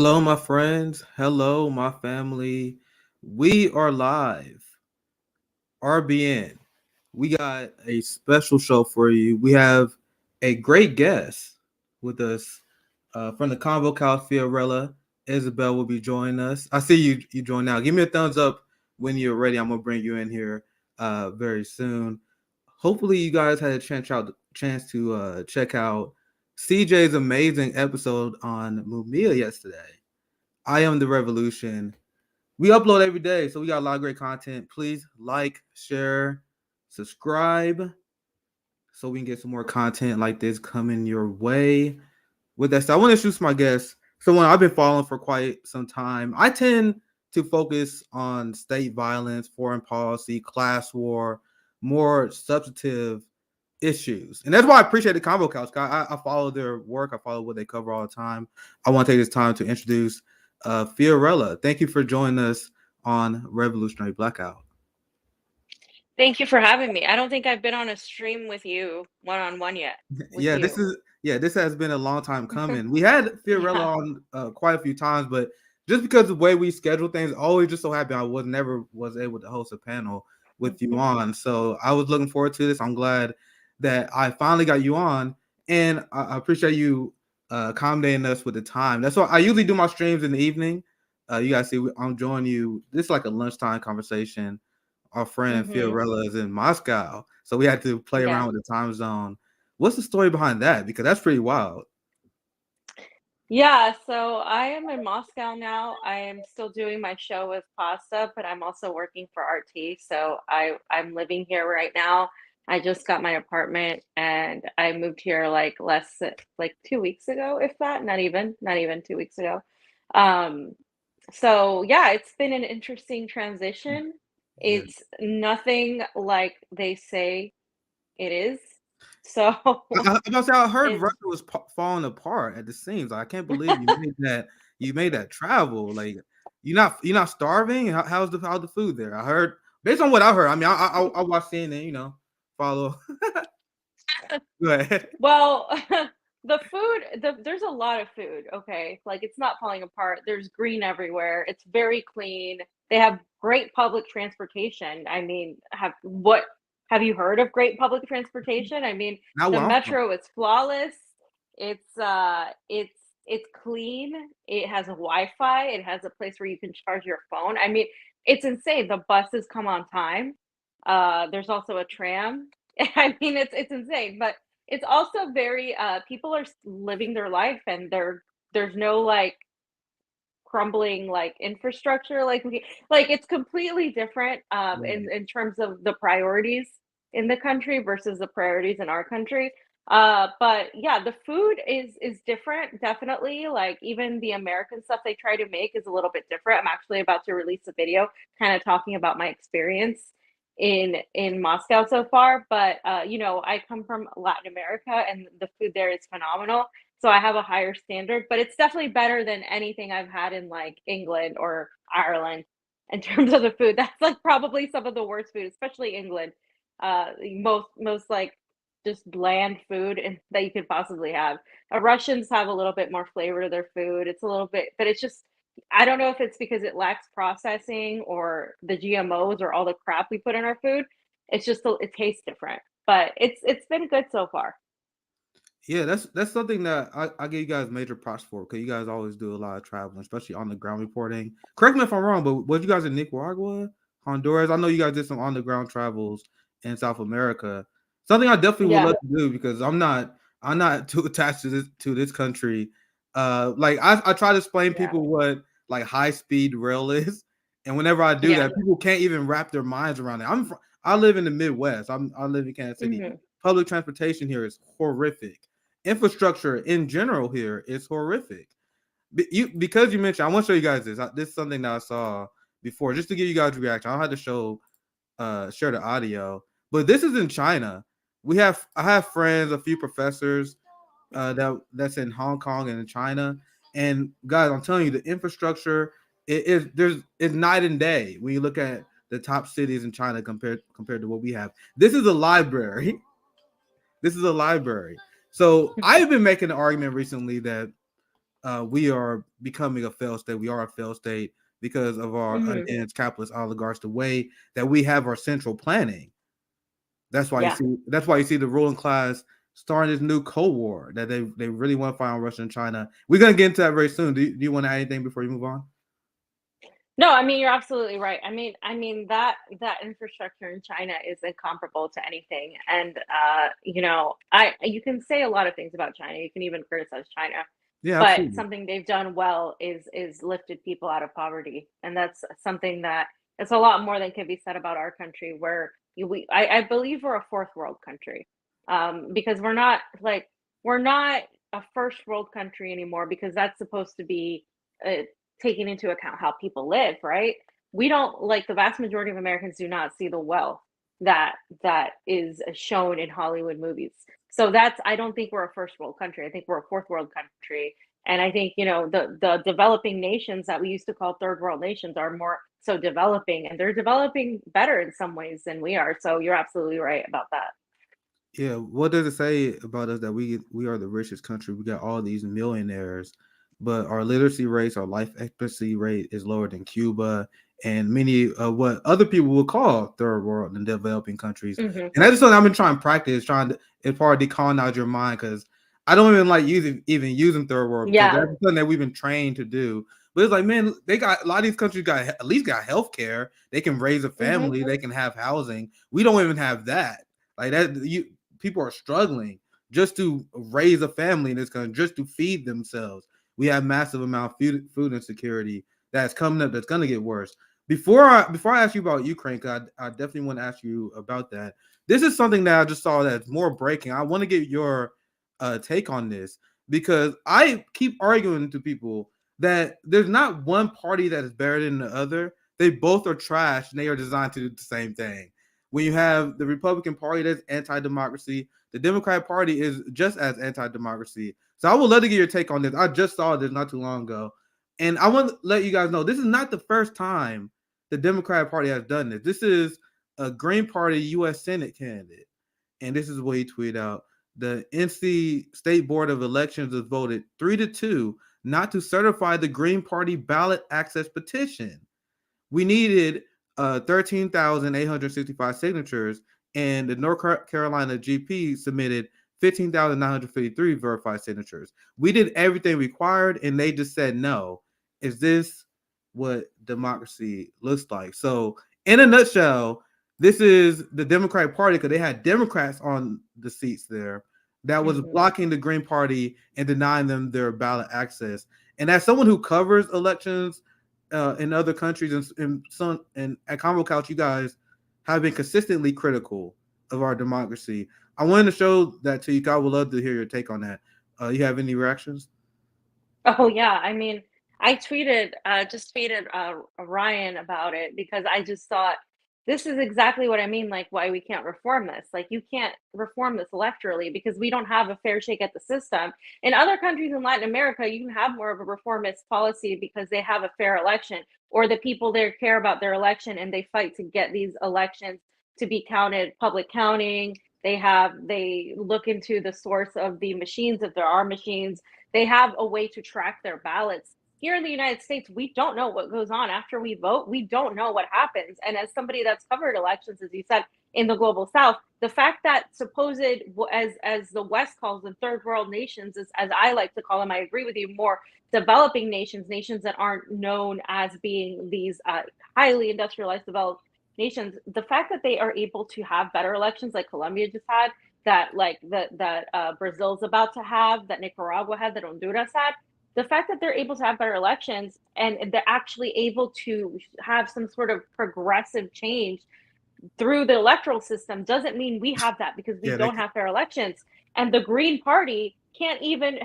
Hello, my friends. Hello, my family. We are live. RBN. We got a special show for you. We have a great guest with us from the Convo Couch, Fiorella. Isabel will be joining us. I see you join now. Give me a thumbs up when you're ready. I'm gonna bring you in here very soon. Hopefully, you guys had a chance to check out CJ's amazing episode on Mumia yesterday. I am the revolution. We upload every day, so we got a lot of great content. Please like, share, subscribe, so we can get some more content like this coming your way. With that said, I want to introduce my guest, someone I've been following for quite some time. I tend to focus on state violence, foreign policy, class war, more substantive issues. And that's why I appreciate the Combo Couch. I follow their work. I follow what they cover all the time. I want to take this time to introduce Fiorella. Thank you for joining us on Revolutionary Blackout. Thank you for having me. I don't think I've been on a stream with you one-on-one yet. Yeah, this has been a long time coming. We had Fiorella Yeah. on quite a few times, but just because of the way we schedule things, always just so happy I never was able to host a panel with you on. So I was looking forward to this. I'm glad that I finally got you on, and I appreciate you accommodating us with the time. That's why I usually do my streams in the evening. You guys see, I'm joining you. This is like a lunchtime conversation. Our friend hmm Fiorella is in Moscow, so we had to play Yeah. around with the time zone. What's the story behind that? Because that's pretty wild. Yeah, so I am in Moscow now. I am still doing my show with Pasta, but I'm also working for RT. So I'm living here right now. I just got my apartment and I moved here like 2 weeks ago, if that, not even 2 weeks ago. Um, so yeah, it's been an interesting transition. Yeah. It's nothing like they say it is. So I heard it's Russia was falling apart at the seams. I can't believe you made that. You made that travel. Like you're not starving. How's the food there? I heard based on what I heard. I mean, I watch CNN. Follow. Go ahead. well, there's a lot of food, okay? Like it's not falling apart. There's green everywhere. It's very clean. They have great public transportation. I mean, have you heard of great public transportation? I mean, Not the where I'm from. metro is flawless. It's clean. It has a Wi-Fi. It has a place where you can charge your phone. I mean, it's insane. The buses come on time. There's also a tram. I mean, it's insane, but it's also very people are living their life and there's no like crumbling like infrastructure like it's completely different Yeah. in terms of the priorities in the country versus the priorities in our country. But yeah, the food is different, definitely. Like even the American stuff they try to make is a little bit different. I'm actually about to release a video kind of talking about my experience in Moscow so far. But I come from Latin America and the food there is phenomenal. So I have a higher standard, but it's definitely better than anything I've had in like England or Ireland in terms of the food. That's like probably some of the worst food, especially England. Most like just bland food that you could possibly have. Russians have a little bit more flavor to their food. It's a little bit, but it's just I don't know if it's because it lacks processing or the GMOs or all the crap we put in our food. It's just it tastes different, but it's been good so far. Yeah, that's something that I give you guys major props for because you guys always do a lot of traveling, especially on the ground reporting. Correct me if I'm wrong, but was you guys in Nicaragua, Honduras? I know you guys did some on the ground travels in South America. Something I definitely would Yeah. love to do because I'm not too attached to this country. Like I try to explain Yeah. people what like high speed rail is, and whenever I do Yeah. that, people can't even wrap their minds around it. I live in the Midwest. I live in Kansas City. Mhm. Public transportation here is horrific. Infrastructure in general here is horrific. Because you mentioned, I want to show you guys this. This is something that I saw before, just to give you guys a reaction. I don't have to share the audio, but this is in China. I have friends, a few professors that's in Hong Kong and in China, and guys, I'm telling you, the infrastructure it's night and day when you look at the top cities in China compared to what we have. This is a library. This is a library. So I've been making an argument recently that we are becoming a failed state. We are a failed state because of our Hmm. unhinged capitalist oligarchs. The way that we have our central planning. That's why you Yeah. see. That's why you see the ruling class starting this new Cold War that they really want to fight on Russia and China. We're gonna get into that very soon. Do you want to add anything before you move on? No, I mean you're absolutely right. I mean that infrastructure in China is incomparable to anything. And I you can say a lot of things about China. You can even criticize China. Yeah, But absolutely. something they've done well is lifted people out of poverty. And that's something that it's a lot more than can be said about our country where I believe we're a fourth world country. Because we're not a first world country anymore because that's supposed to be uh, taking into account how people live, right? We don't like the vast majority of Americans do not see the wealth that that is shown in Hollywood movies. So that's I don't think we're a first world country. I think we're a fourth world country. And I think, the developing nations that we used to call third world nations are more so developing and they're developing better in some ways than we are. So you're absolutely right about that. Yeah, what does it say about us that we are the richest country? We got all these millionaires, but our literacy rates, our life expectancy rate is lower than Cuba and many of what other people would call third world and developing countries. Hmm. And that's just something I've been trying to practice, trying to it's part of decolonize your mind because I don't even like using third world because Yeah. that's something that we've been trained to do. But it's like, man, they got a lot of these countries got at least got health care. They can raise a Hmm. family. They can have housing. We don't even have that. Like that, people are struggling just to raise a family in this country, just to feed themselves. We have massive amount of food insecurity that's coming up. That's going to get worse. Before I ask you about Ukraine, cause I definitely want to ask you about that. This is something that I just saw that's more breaking. I want to get your take on this because I keep arguing to people that there's not one party that is better than the other. They both are trash and they are designed to do the same thing. When you have the Republican Party that's anti-democracy, the Democratic Party is just as anti-democracy. So I would love to get your take on this. I just saw this not too long ago, and I want to let you guys know this is not the first time the Democratic Party has done this. This is a Green Party U.S. Senate candidate, and this is what he tweeted out: the NC State Board of Elections has voted 3-2 not to certify the Green Party ballot access petition. We needed 13,865 signatures, and the North Carolina GP submitted 15,953 verified signatures. We did everything required, and they just said no. Is this what democracy looks like? So, in a nutshell, this is the Democratic Party because they had Democrats on the seats there that was Hmm. blocking the Green Party and denying them their ballot access. And as someone who covers elections in other countries and some and at Convo Couch, you guys have been consistently critical of our democracy. I wanted to show that to you. I would love to hear your take on that. You have any reactions? Oh yeah, I mean, I just tweeted Ryan about it because I just thought this is exactly what I mean, like why we can't reform this. Like you can't reform this electorally because we don't have a fair shake at the system. In other countries in Latin America, you can have more of a reformist policy because they have a fair election or the people there care about their election and they fight to get these elections to be counted, public counting. They look into the source of the machines if there are machines. They have a way to track their ballots. Here in the United States, we don't know what goes on after we vote. We don't know what happens. And as somebody that's covered elections, as you said, in the global South, the fact that supposed, as the West calls them, third world nations, as I like to call them, I agree with you, more developing nations, nations that aren't known as being these highly industrialized developed nations, the fact that they are able to have better elections like Colombia just had, that Brazil's about to have, that Nicaragua had, that Honduras had, the fact that they're able to have better elections and they're actually able to have some sort of progressive change through the electoral system doesn't mean we have that because we Yeah, don't have fair elections. And the Green Party can't even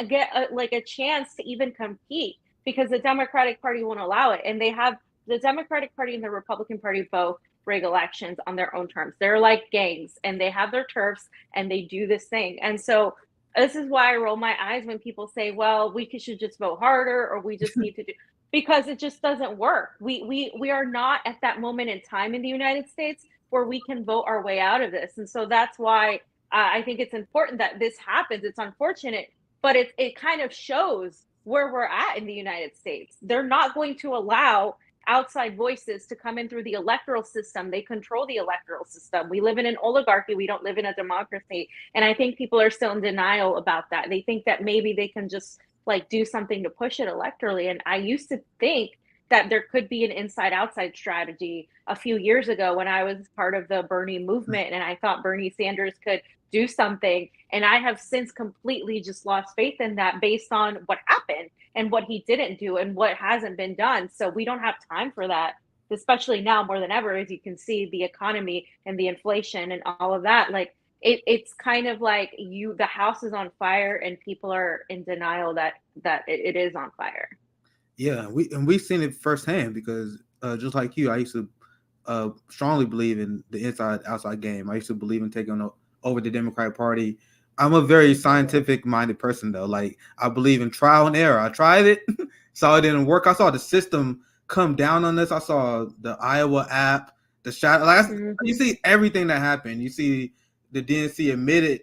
get a chance to even compete because the Democratic Party won't allow it. And they have the Democratic Party and the Republican Party both rig elections on their own terms. They're like gangs and they have their turfs and they do this thing. And so this is why I roll my eyes when people say, well, should just vote harder or we just need to do because it just doesn't work. We are not at that moment in time in the United States where we can vote our way out of this. And so that's why I think it's important that this happens. It's unfortunate but it kind of shows where we're at in the United States. They're not going to allow outside voices to come in through the electoral system. They control the electoral system. We live in an oligarchy. We don't live in a democracy. And I think people are still in denial about that. They think that maybe they can just like do something to push it electorally. And I used to think that there could be an inside outside strategy a few years ago when I was part of the Bernie movement and I thought Bernie Sanders could do something. And I have since completely just lost faith in that based on what happened and what he didn't do and what hasn't been done. So we don't have time for that, especially now more than ever, as you can see the economy and the inflation and all of that. Like it's kind of like the house is on fire and people are in denial that it is on fire. Yeah, we've seen it firsthand because just like you, I used to strongly believe in the inside outside game. I used to believe in taking over the Democratic Party. I'm a very scientific minded person though. Like I believe in trial and error. I tried it, saw it didn't work. I saw the system come down on this. I saw the Iowa app, the shot. Like, you see everything that happened. You see the DNC admitted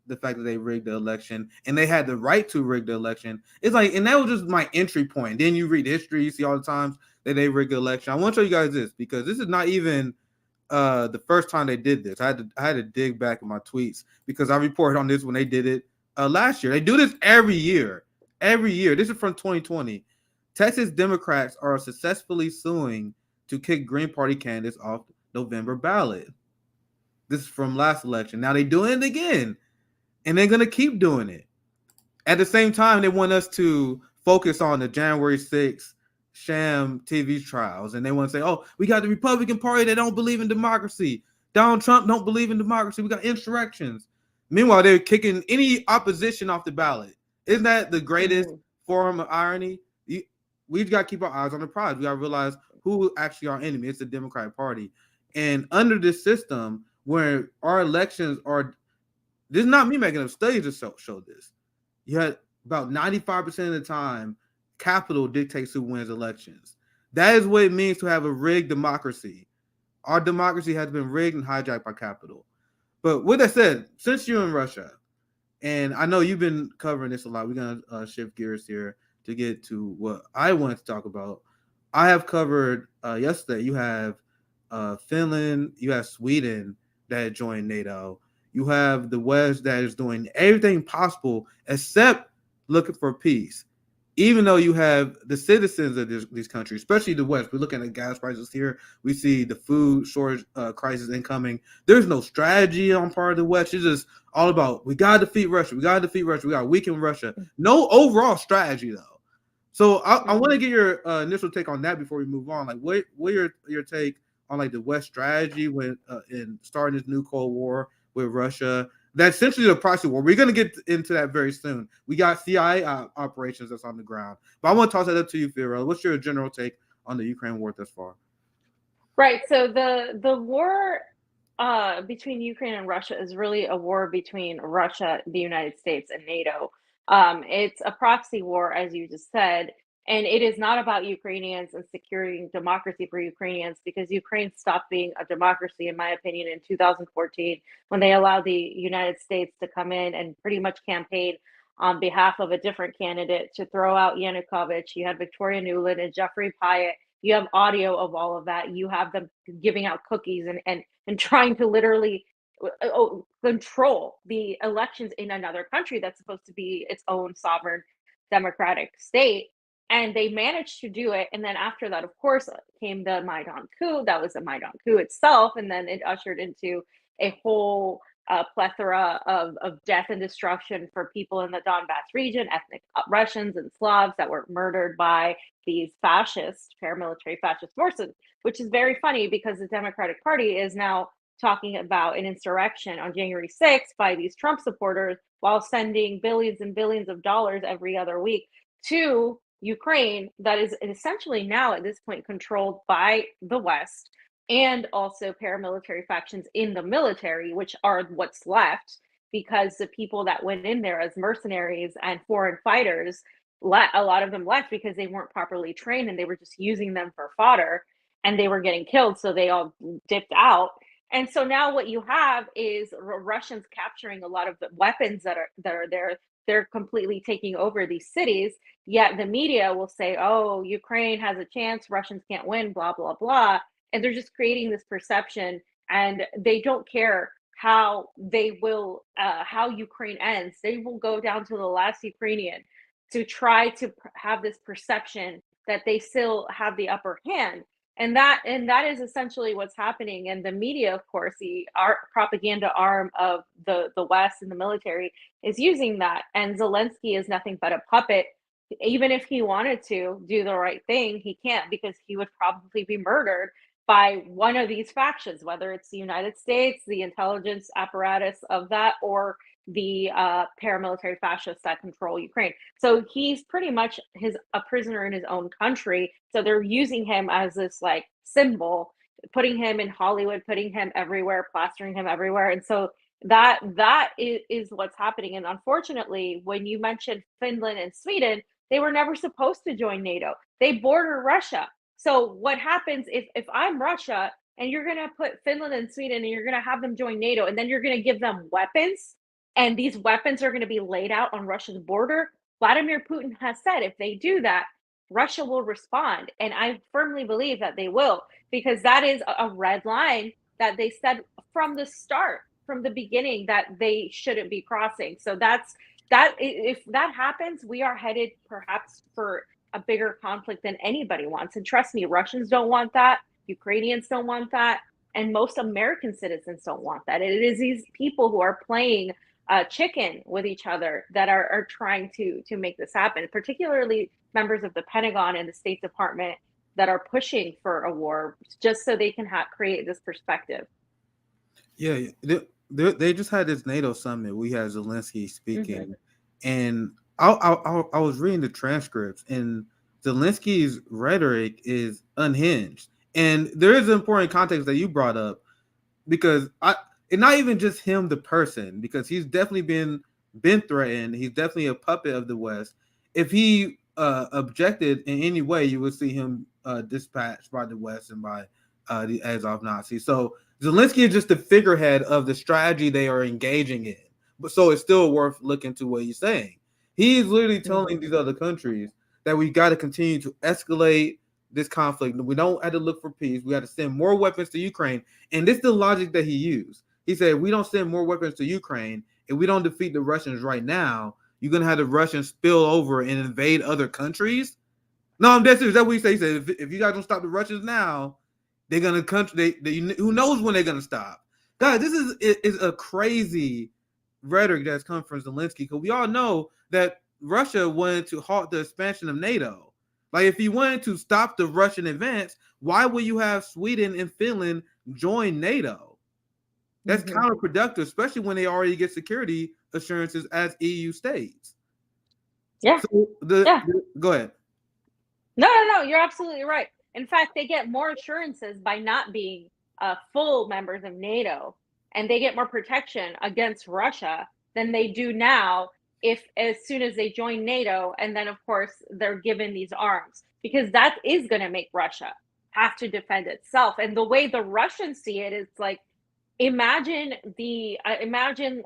the fact that they rigged the election and they had the right to rig the election. It's like, and that was just my entry point. Then you read history, you see all the times that they rigged the election. I want to show you guys this because this is not even the first time they did this. I had to dig back in my tweets because I reported on this when they did it last year. They do this every year. Every year. This is from 2020. Texas Democrats are successfully suing to kick Green Party candidates off November ballot. This is from last election. Now they're doing it again, and they're going to keep doing it. At the same time, they want us to focus on the January 6th sham TV trials, and they want to say, "Oh, we got the Republican Party that don't believe in democracy. Donald Trump don't believe in democracy. We got insurrections." Meanwhile, they're kicking any opposition off the ballot. Isn't that the greatest form of irony? We've got to keep our eyes on the prize. We got to realize who actually our enemy. It's the Democratic Party, and under this system, where our elections are, this is not me making up studies to show this. You had about 95% of the time, capital dictates who wins elections. That is what it means to have a rigged democracy. Our democracy has been rigged and hijacked by capital. But with that said, since you're in Russia, and I know you've been covering this a lot, we're going to shift gears here to get to what I wanted to talk about. I have covered yesterday, you have Finland, you have Sweden that joined NATO. You have the West that is doing everything possible except looking for peace. Even though you have the citizens of these countries, especially the West, we're looking at gas prices here. We see the food shortage crisis incoming. There's no strategy on part of the West. It's just all about, we got to defeat Russia. We got to defeat Russia. We got to weaken Russia. No overall strategy, though. So I want to get your initial take on that before we move on. Like, what your take on like the West strategy when in starting this new Cold War with Russia? That's essentially the proxy war. We're going to get into that very soon. We got CIA operations that's on the ground. But I want to toss that up to you, Fiorella. What's your general take on the Ukraine war thus far? Right. So the war between Ukraine and Russia is really a war between Russia, the United States, and NATO. It's a proxy war, as you just said, and it is not about Ukrainians and securing democracy for Ukrainians because Ukraine stopped being a democracy, in my opinion, in 2014 when they allowed the United States to come in and pretty much campaign on behalf of a different candidate to throw out Yanukovych. You had Victoria Nuland and Jeffrey Pyatt. You have audio of all of that. You have them giving out cookies and trying to literally control the elections in another country that's supposed to be its own sovereign democratic state. And they managed to do it. And then after that, of course, came the Maidan coup. That was the Maidan coup itself. And then it ushered into a whole plethora of death and destruction for people in the Donbass region, ethnic Russians and Slavs that were murdered by these fascist, paramilitary fascist forces, which is very funny because the Democratic Party is now talking about an insurrection on January 6th by these Trump supporters while sending billions and billions of dollars every other week to Ukraine that is essentially now at this point controlled by the West and also paramilitary factions in the military, which are what's left because the people that went in there as mercenaries and foreign fighters, a lot of them left because they weren't properly trained and they were just using them for fodder and they were getting killed. So they all dipped out. And so now what you have is Russians capturing a lot of the weapons that are there. they're completely taking over these cities. Yet the media will say, oh, Ukraine has a chance, Russians can't win, blah, blah, blah. And they're just creating this perception, and they don't care how how Ukraine ends. They will go down to the last Ukrainian to try to have this perception that they still have the upper hand. And that is essentially what's happening. And the media, of course, the propaganda arm of the West and the military, is using that. And Zelensky is nothing but a puppet. Even if he wanted to do the right thing, he can't, because he would probably be murdered by one of these factions, whether it's the United States, the intelligence apparatus of that, or the paramilitary fascists that control Ukraine. So he's pretty much a prisoner in his own country. So they're using him as this like symbol, putting him in Hollywood, putting him everywhere, plastering him everywhere. And so that is what's happening. And unfortunately, when you mentioned Finland and Sweden, they were never supposed to join NATO. They border Russia. So what happens if I'm Russia and you're going to put Finland and Sweden and you're going to have them join NATO, and then you're going to give them weapons, and these weapons are going to be laid out on Russia's border? Vladimir Putin has said if they do that, Russia will respond. And I firmly believe that they will, because that is a red line that they said from the start, from the beginning, that they shouldn't be crossing. So if that happens, we are headed perhaps for a bigger conflict than anybody wants. And trust me, Russians don't want that. Ukrainians don't want that. And most American citizens don't want that. It is these people who are playing chicken with each other that are trying to make this happen, particularly members of the Pentagon and the State Department that are pushing for a war just so they can create this perspective. Yeah, they just had this NATO summit. We had Zelensky speaking, and I was reading the transcripts, and Zelensky's rhetoric is unhinged. And there is an important context that you brought up, because and not even just him, the person, because he's definitely been threatened. He's definitely a puppet of the West. If he objected in any way, you would see him dispatched by the West and by the Azov Nazis. So Zelensky is just the figurehead of the strategy they are engaging in. But so it's still worth looking to what he's saying. He's literally telling these other countries that we got to continue to escalate this conflict. We don't have to look for peace. We got to send more weapons to Ukraine. And this is the logic that he used. He said, we don't send more weapons to Ukraine, if we don't defeat the Russians right now, you're going to have the Russians spill over and invade other countries. No, I'm dead serious. That's what he said. He said, if you guys don't stop the Russians now, they're going to who knows when they're going to stop. Guys, this is a crazy rhetoric that's come from Zelensky, because we all know that Russia wanted to halt the expansion of NATO. Like, if he wanted to stop the Russian advance, why would you have Sweden and Finland join NATO? That's counterproductive, especially when they already get security assurances as EU states. Yeah. So go ahead. No, you're absolutely right. In fact, they get more assurances by not being full members of NATO, and they get more protection against Russia than they do now as soon as they join NATO. And then, of course, they're given these arms, because that is going to make Russia have to defend itself. And the way the Russians see it is like, imagine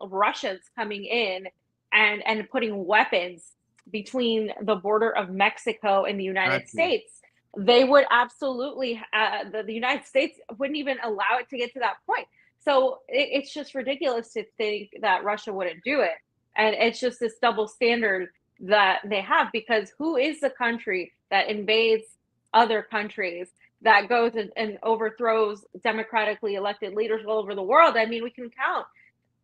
Russians coming in and putting weapons between the border of Mexico and the United States. They would absolutely the United States wouldn't even allow it to get to that point. So it's just ridiculous to think that Russia wouldn't do it. And it's just this double standard that they have, because who is the country that invades other countries, that goes and overthrows democratically elected leaders all over the world? I mean, we can count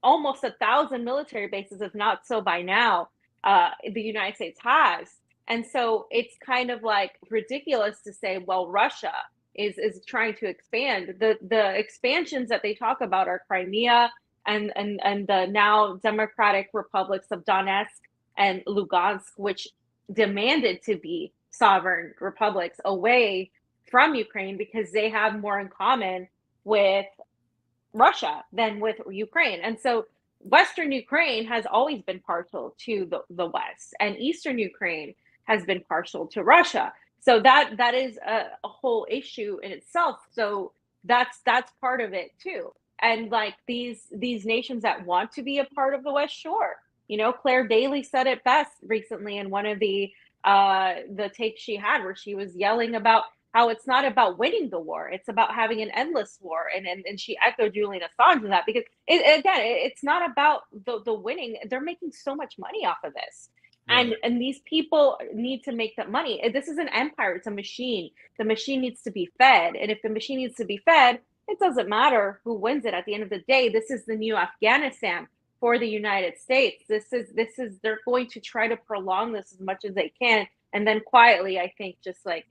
almost 1,000 military bases, if not so by now, the United States has. And so it's kind of like ridiculous to say, well, Russia is trying to expand. The expansions that they talk about are Crimea and the now democratic republics of Donetsk and Lugansk, which demanded to be sovereign republics away from Ukraine, because they have more in common with Russia than with Ukraine. And so Western Ukraine has always been partial to the West, and Eastern Ukraine has been partial to Russia. So that is a whole issue in itself. So that's part of it too. And like these nations that want to be a part of the West, sure, You know, Claire Daly said it best recently in one of the takes she had, where she was yelling about how it's not about winning the war, it's about having an endless war. And she echoed Julian Assange in that, because it's not about the winning. They're making so much money off of this. Right. And these people need to make that money. This is an empire, it's a machine. The machine needs to be fed. And if the machine needs to be fed, it doesn't matter who wins it at the end of the day. This is the new Afghanistan for the United States. This is they're going to try to prolong this as much as they can, and then quietly, I think, just like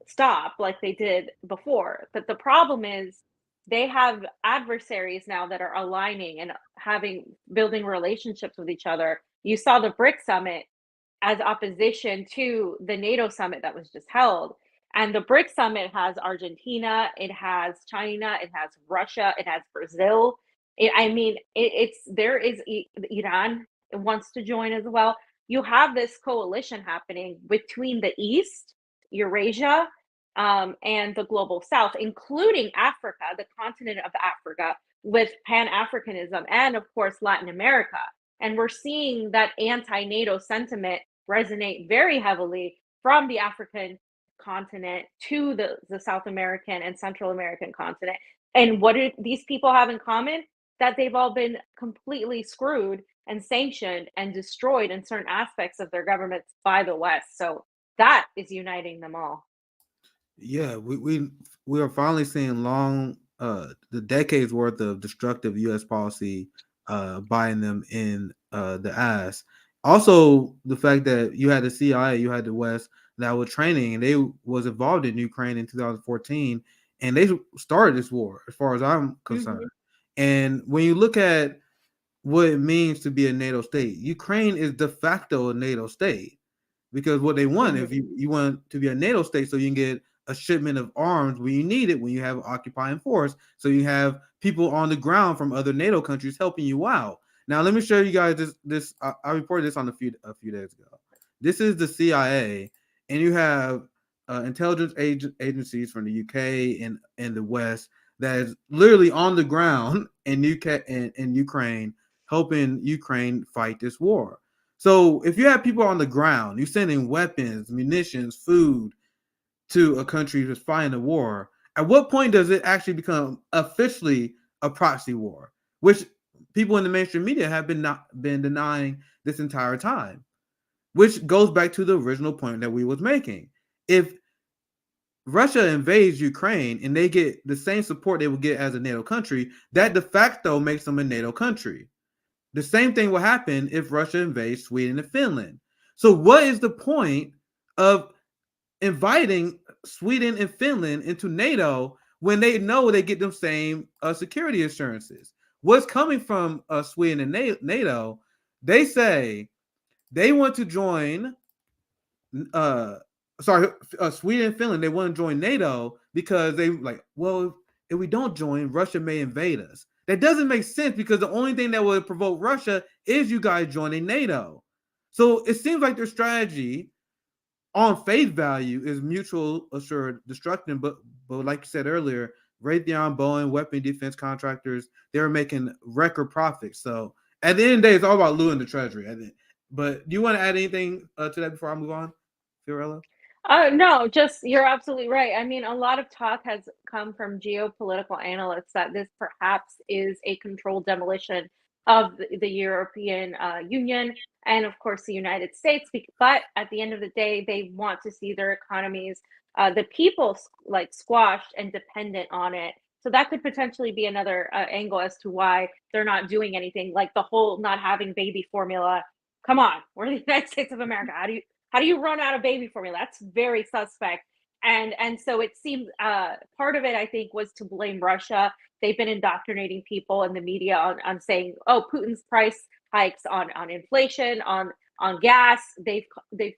stop like they did before. But the problem is they have adversaries now that are aligning and having building relationships with each other. You saw the BRIC summit as opposition to the NATO summit that was just held. And the BRIC summit has Argentina, it has China, it has Russia, it has Brazil. I mean, it's there is Iran wants to join as well. You have this coalition happening between the East, Eurasia, and the global South, including Africa, the continent of Africa, with Pan Africanism, and of course Latin America. And we're seeing that anti-NATO sentiment resonate very heavily from the African continent to the South American and Central American continent. And what do these people have in common? That they've all been completely screwed and sanctioned and destroyed in certain aspects of their governments by the West. So that is uniting them all. Yeah, we are finally seeing the decades worth of destructive U.S. policy biting them in the ass. Also, the fact that you had the CIA, you had the West that were training, and they was involved in Ukraine in 2014, and they started this war, as far as I'm concerned. Mm-hmm. And when you look at what it means to be a NATO state, Ukraine is de facto a NATO state, because what they want, if Mm-hmm. you want to be a NATO state, so you can get a shipment of arms when you need it, when you have occupying force, so you have people on the ground from other NATO countries helping you out. Now, let me show you guys this. I reported this on a few days ago. This is the CIA, and you have intelligence agencies from the UK and the West that is literally on the ground in Ukraine, helping Ukraine fight this war. So if you have people on the ground, you're sending weapons, munitions, food to a country that's fighting a war, at what point does it actually become officially a proxy war? Which people in the mainstream media have been denying this entire time. Which goes back to the original point that we was making. If Russia invades Ukraine and they get the same support they would get as a NATO country, that de facto makes them a NATO country. The same thing will happen if Russia invades Sweden and Finland. So, what is the point of inviting Sweden and Finland into NATO when they know they get them same security assurances? What's coming from Sweden and NATO? They say they want to join. Uh, Sweden and Finland. They want to join NATO because they like. Well, if we don't join, Russia may invade us. That doesn't make sense, because the only thing that would provoke Russia is you guys joining NATO. So it seems like their strategy on face value is mutual assured destruction. But like you said earlier, Raytheon, Boeing, weapon defense contractors, they're making record profits. So at the end of the day, it's all about looting the treasury. But do you want to add anything to that before I move on, Fiorella? No, just you're absolutely right. I mean, a lot of talk has come from geopolitical analysts that this perhaps is a controlled demolition of the European Union and, of course, the United States. But at the end of the day, they want to see their economies, the people, like squashed and dependent on it. So that could potentially be another angle as to why they're not doing anything, like the whole not having baby formula. Come on, we're the United States of America. How do you run out of baby formula? That's very suspect. And so it seems part of it, I think, was to blame Russia. They've been indoctrinating people in the media on saying, oh, Putin's price hikes on inflation, on gas. They've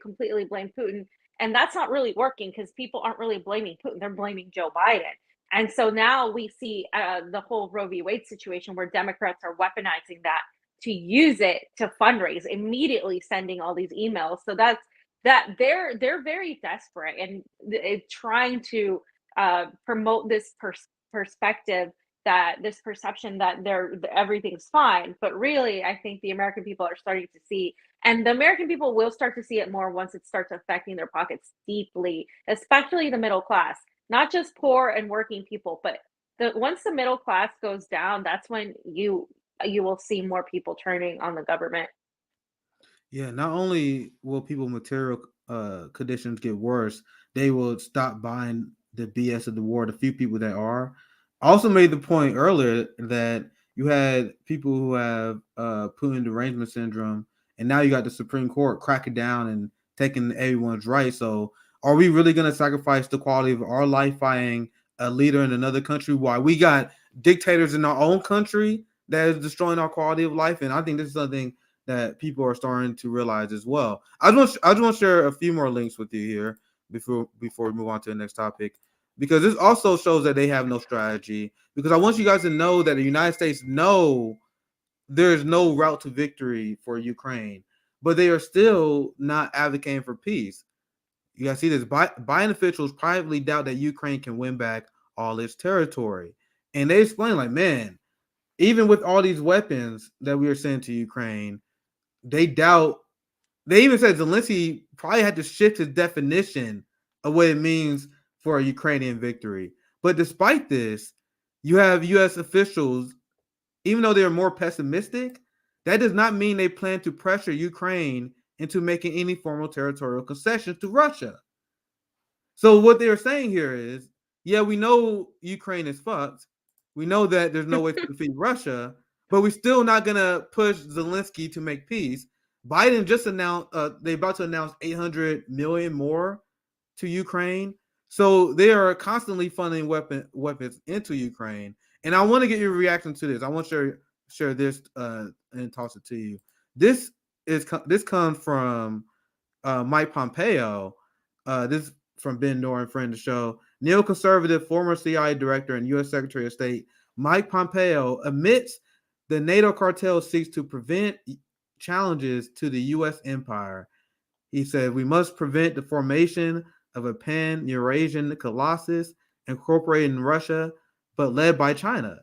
completely blamed Putin. And that's not really working, because people aren't really blaming Putin. They're blaming Joe Biden. And so now we see the whole Roe v. Wade situation, where Democrats are weaponizing that to use it to fundraise, immediately sending all these emails. So that they're very desperate and trying to promote this perspective that this perception that everything's fine, but really I think the American people are starting to see, and the American people will start to see it more once it starts affecting their pockets deeply, especially the middle class, not just poor and working people, but once the middle class goes down, that's when you will see more people turning on the government. Yeah, not only will people material conditions get worse, they will stop buying the BS of the war. The few people that are, I also made the point earlier that you had people who have Putin derangement syndrome, and now you got the Supreme Court cracking down and taking everyone's rights. So, are we really going to sacrifice the quality of our life fighting a leader in another country? Why we got dictators in our own country that is destroying our quality of life? And I think this is something that people are starting to realize as well. I just want to share a few more links with you here before we move on to the next topic, because this also shows that they have no strategy. Because I want you guys to know that the United States know there's no route to victory for Ukraine, but they are still not advocating for peace. You guys see this? Biden officials privately doubt that Ukraine can win back all its territory, and they explain like, man, even with all these weapons that we are sending to Ukraine, they doubt. They even said Zelensky probably had to shift his definition of what it means for a Ukrainian victory. But despite this, you have U.S. officials, even though they're more pessimistic, that does not mean they plan to pressure Ukraine into making any formal territorial concessions to Russia. So what they're saying here is, yeah, we know Ukraine is fucked. We know that there's no way to defeat Russia, but we're still not gonna push Zelensky to make peace. Biden just announced they're about to announce 800 million more to Ukraine. So they are constantly funding weapons into Ukraine. And I want to get your reaction to this. I want to share this and toss it to you. This comes from Mike Pompeo. This from Ben Noren, friend of the show. Neoconservative former CIA director and U.S. Secretary of State Mike Pompeo admits the NATO cartel seeks to prevent challenges to the U.S. empire. He said, we must prevent the formation of a pan-Eurasian colossus incorporated in Russia, but led by China.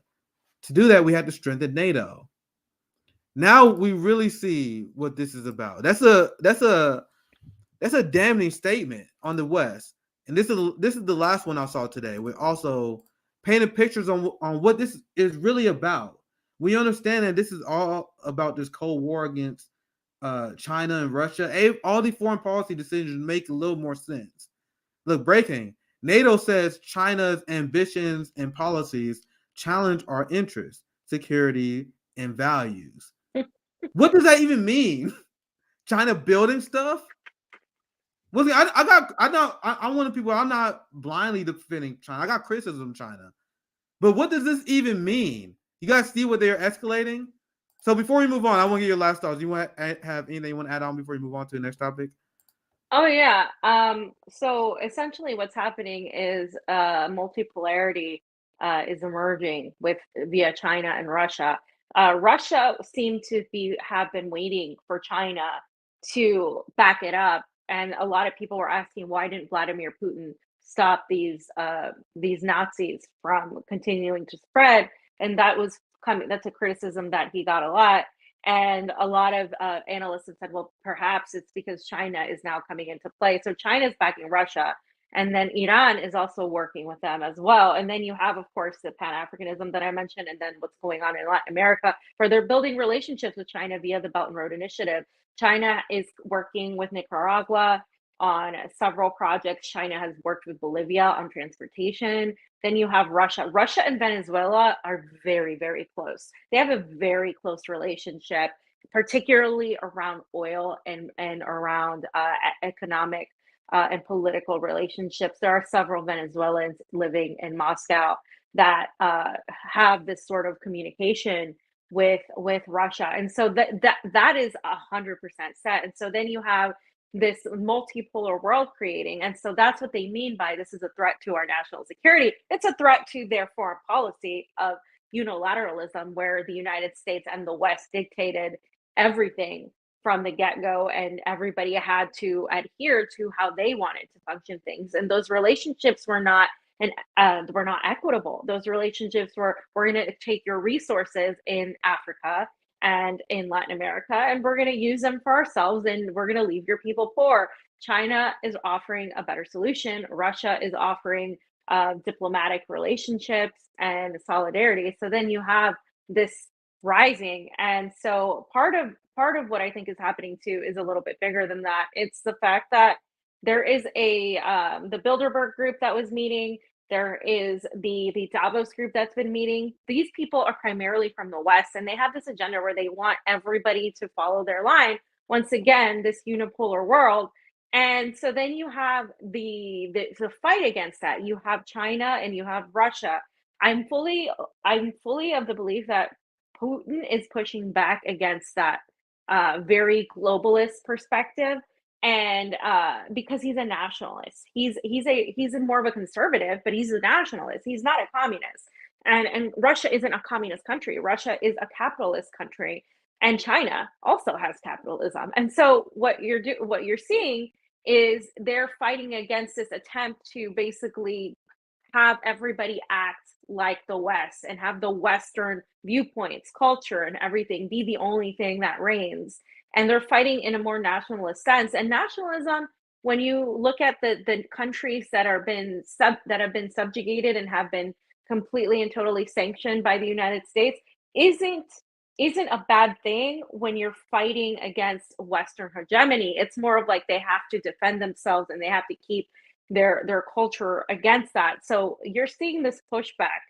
To do that, we have to strengthen NATO. Now we really see what this is about. That's a damning statement on the West. And this is the last one I saw today. We also painted pictures on what this is really about. We understand that this is all about this Cold War against China and Russia. All the foreign policy decisions make a little more sense. Look, breaking. NATO says China's ambitions and policies challenge our interests, security, and values. What does that even mean? China building stuff? Well, see, I'm one of the people. I'm not blindly defending China. I got criticism of China, but what does this even mean? You guys see what they're escalating? So before we move on, I want to get your last thoughts. Do you want to have anything you want to add on before we move on to the next topic? Oh yeah. So essentially what's happening is multipolarity is emerging with via China and Russia. Russia seemed to have been waiting for China to back it up, and a lot of people were asking why didn't Vladimir Putin stop these Nazis from continuing to spread, and that's a criticism that he got a lot. And a lot of analysts have said, well, perhaps it's because China is now coming into play. So China is backing Russia. And then Iran is also working with them as well. And then you have, of course, the Pan Africanism that I mentioned, and then what's going on in Latin America, where they're building relationships with China via the Belt and Road Initiative. China is working with Nicaragua on several projects. China has worked with Bolivia on transportation. Then you have Russia. Russia and Venezuela are very, very close. They have a very close relationship, particularly around oil and around economic and political relationships. There are several Venezuelans living in Moscow that have this sort of communication with Russia, and so that is 100% set. And so then you have this multipolar world creating. And so that's what they mean by this is a threat to our national security. It's a threat to their foreign policy of unilateralism, where the United States and the West dictated everything from the get-go, and everybody had to adhere to how they wanted to function things. And those relationships were not and were not equitable. Those relationships were, we're going to take your resources in Africa and in Latin America, and we're going to use them for ourselves, and we're going to leave your people poor. China is offering a better solution. Russia is offering diplomatic relationships and solidarity. So then you have this rising, and so part of what I think is happening too is a little bit bigger than that. It's the fact that there is a the Bilderberg group that was meeting. There is the Davos group that's been meeting. These people are primarily from the West, and they have this agenda where they want everybody to follow their line. Once again, this unipolar world. And so then you have the fight against that. You have China and you have Russia. I'm fully of the belief that Putin is pushing back against that very globalist perspective, and because he's a nationalist, he's a more of a conservative, but he's a nationalist. He's not a communist, and Russia isn't a communist country. Russia is a capitalist country, and China also has capitalism. And so what you're seeing is they're fighting against this attempt to basically have everybody act like the West and have the Western viewpoints, culture, and everything be the only thing that reigns. And they're fighting in a more nationalist sense. And nationalism, when you look at the countries that have been subjugated and have been completely and totally sanctioned by the United States, isn't isn't a bad thing when you're fighting against Western hegemony. It's more of like they have to defend themselves and they have to keep their culture against that. So you're seeing this pushback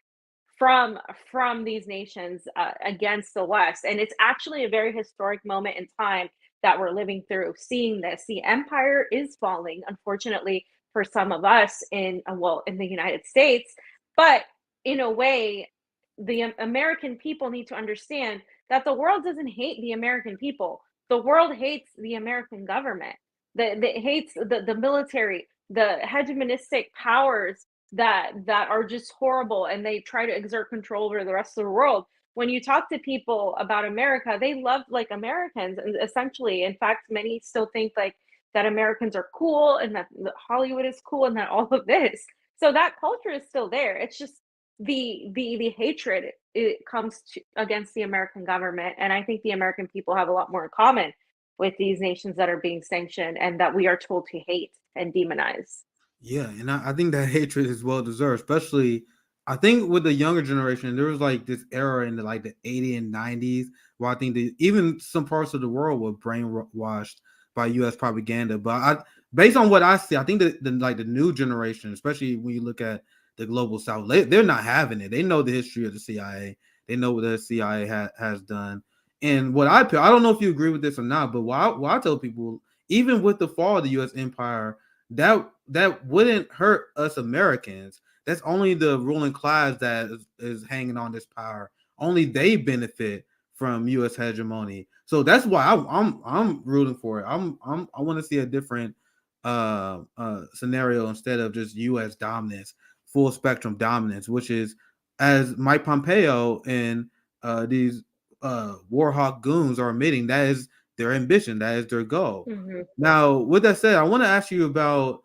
from these nations against the West, and it's actually a very historic moment in time that we're living through. Seeing this, the empire is falling, unfortunately for some of us in the United States, but in a way, the American people need to understand that the world doesn't hate the American people. The world hates the American government. That hates the military, the hegemonistic powers that are just horrible, and they try to exert control over the rest of the world. When you talk to people about America, they love like Americans, and essentially, in fact, many still think like that Americans are cool and that Hollywood is cool and that all of this. So that culture is still there. It's just the hatred it comes to against the American government, and I think the American people have a lot more in common with these nations that are being sanctioned and that we are told to hate and demonize. Yeah, and I think that hatred is well deserved, especially I think with the younger generation, there was like this era in the 80s and 90s where I think that even some parts of the world were brainwashed by US propaganda. But based on what I see, I think that the new generation, especially when you look at the global south, they're not having it. They know the history of the CIA. They know what the CIA has done. And I don't know if you agree with this or not, but what I tell people, even with the fall of the US empire, that wouldn't hurt us Americans. That's only the ruling class that is hanging on this power. Only they benefit from U.S. hegemony. So that's why I'm rooting for it. I want to see a different scenario instead of just U.S. dominance, full spectrum dominance, which is as Mike Pompeo and these Warhawk goons are admitting that is their ambition, that is their goal. Mhm. Now, with that said, I want to ask you about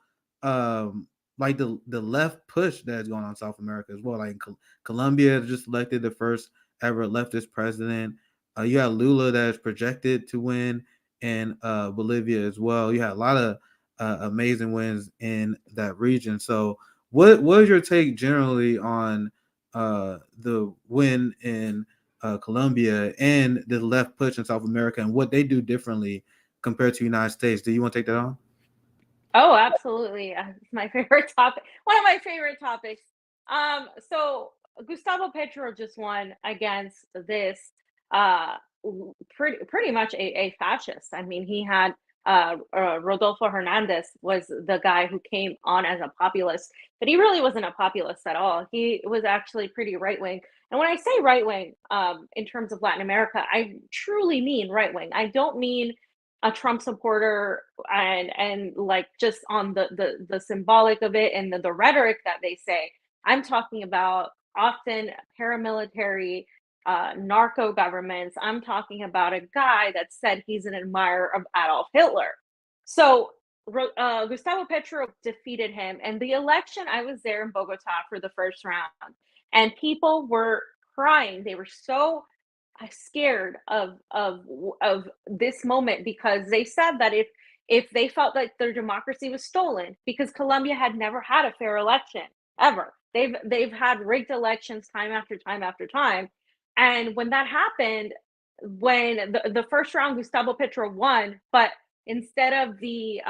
like the left push that's going on in South America as well. Like Colombia just elected the first ever leftist president. You had Lula that's projected to win in Bolivia as well. You had a lot of amazing wins in that region. So, what is your take generally on the win in Colombia and the left push in South America and what they do differently compared to the United States? Do you want to take that on? Oh, absolutely. It's my favorite topic. One of my favorite topics. So Gustavo Petro just won against this uh pretty much a fascist. I mean, he had Rodolfo Hernandez was the guy who came on as a populist, but he really wasn't a populist at all. He was actually pretty right wing. And when I say right wing, in terms of Latin America, I truly mean right wing. I don't mean a Trump supporter and like just on the symbolic of it and the rhetoric that they say. I'm talking about often paramilitary narco governments. I'm talking about a guy that said he's an admirer of Adolf Hitler. So Gustavo Petro defeated him, and the election, I was there in Bogota for the first round, and people were crying. They were so scared of this moment because they said that if they felt like their democracy was stolen, because Colombia had never had a fair election ever. They've had rigged elections time after time after time, and when that happened, when the first round Gustavo Petro won, but instead of the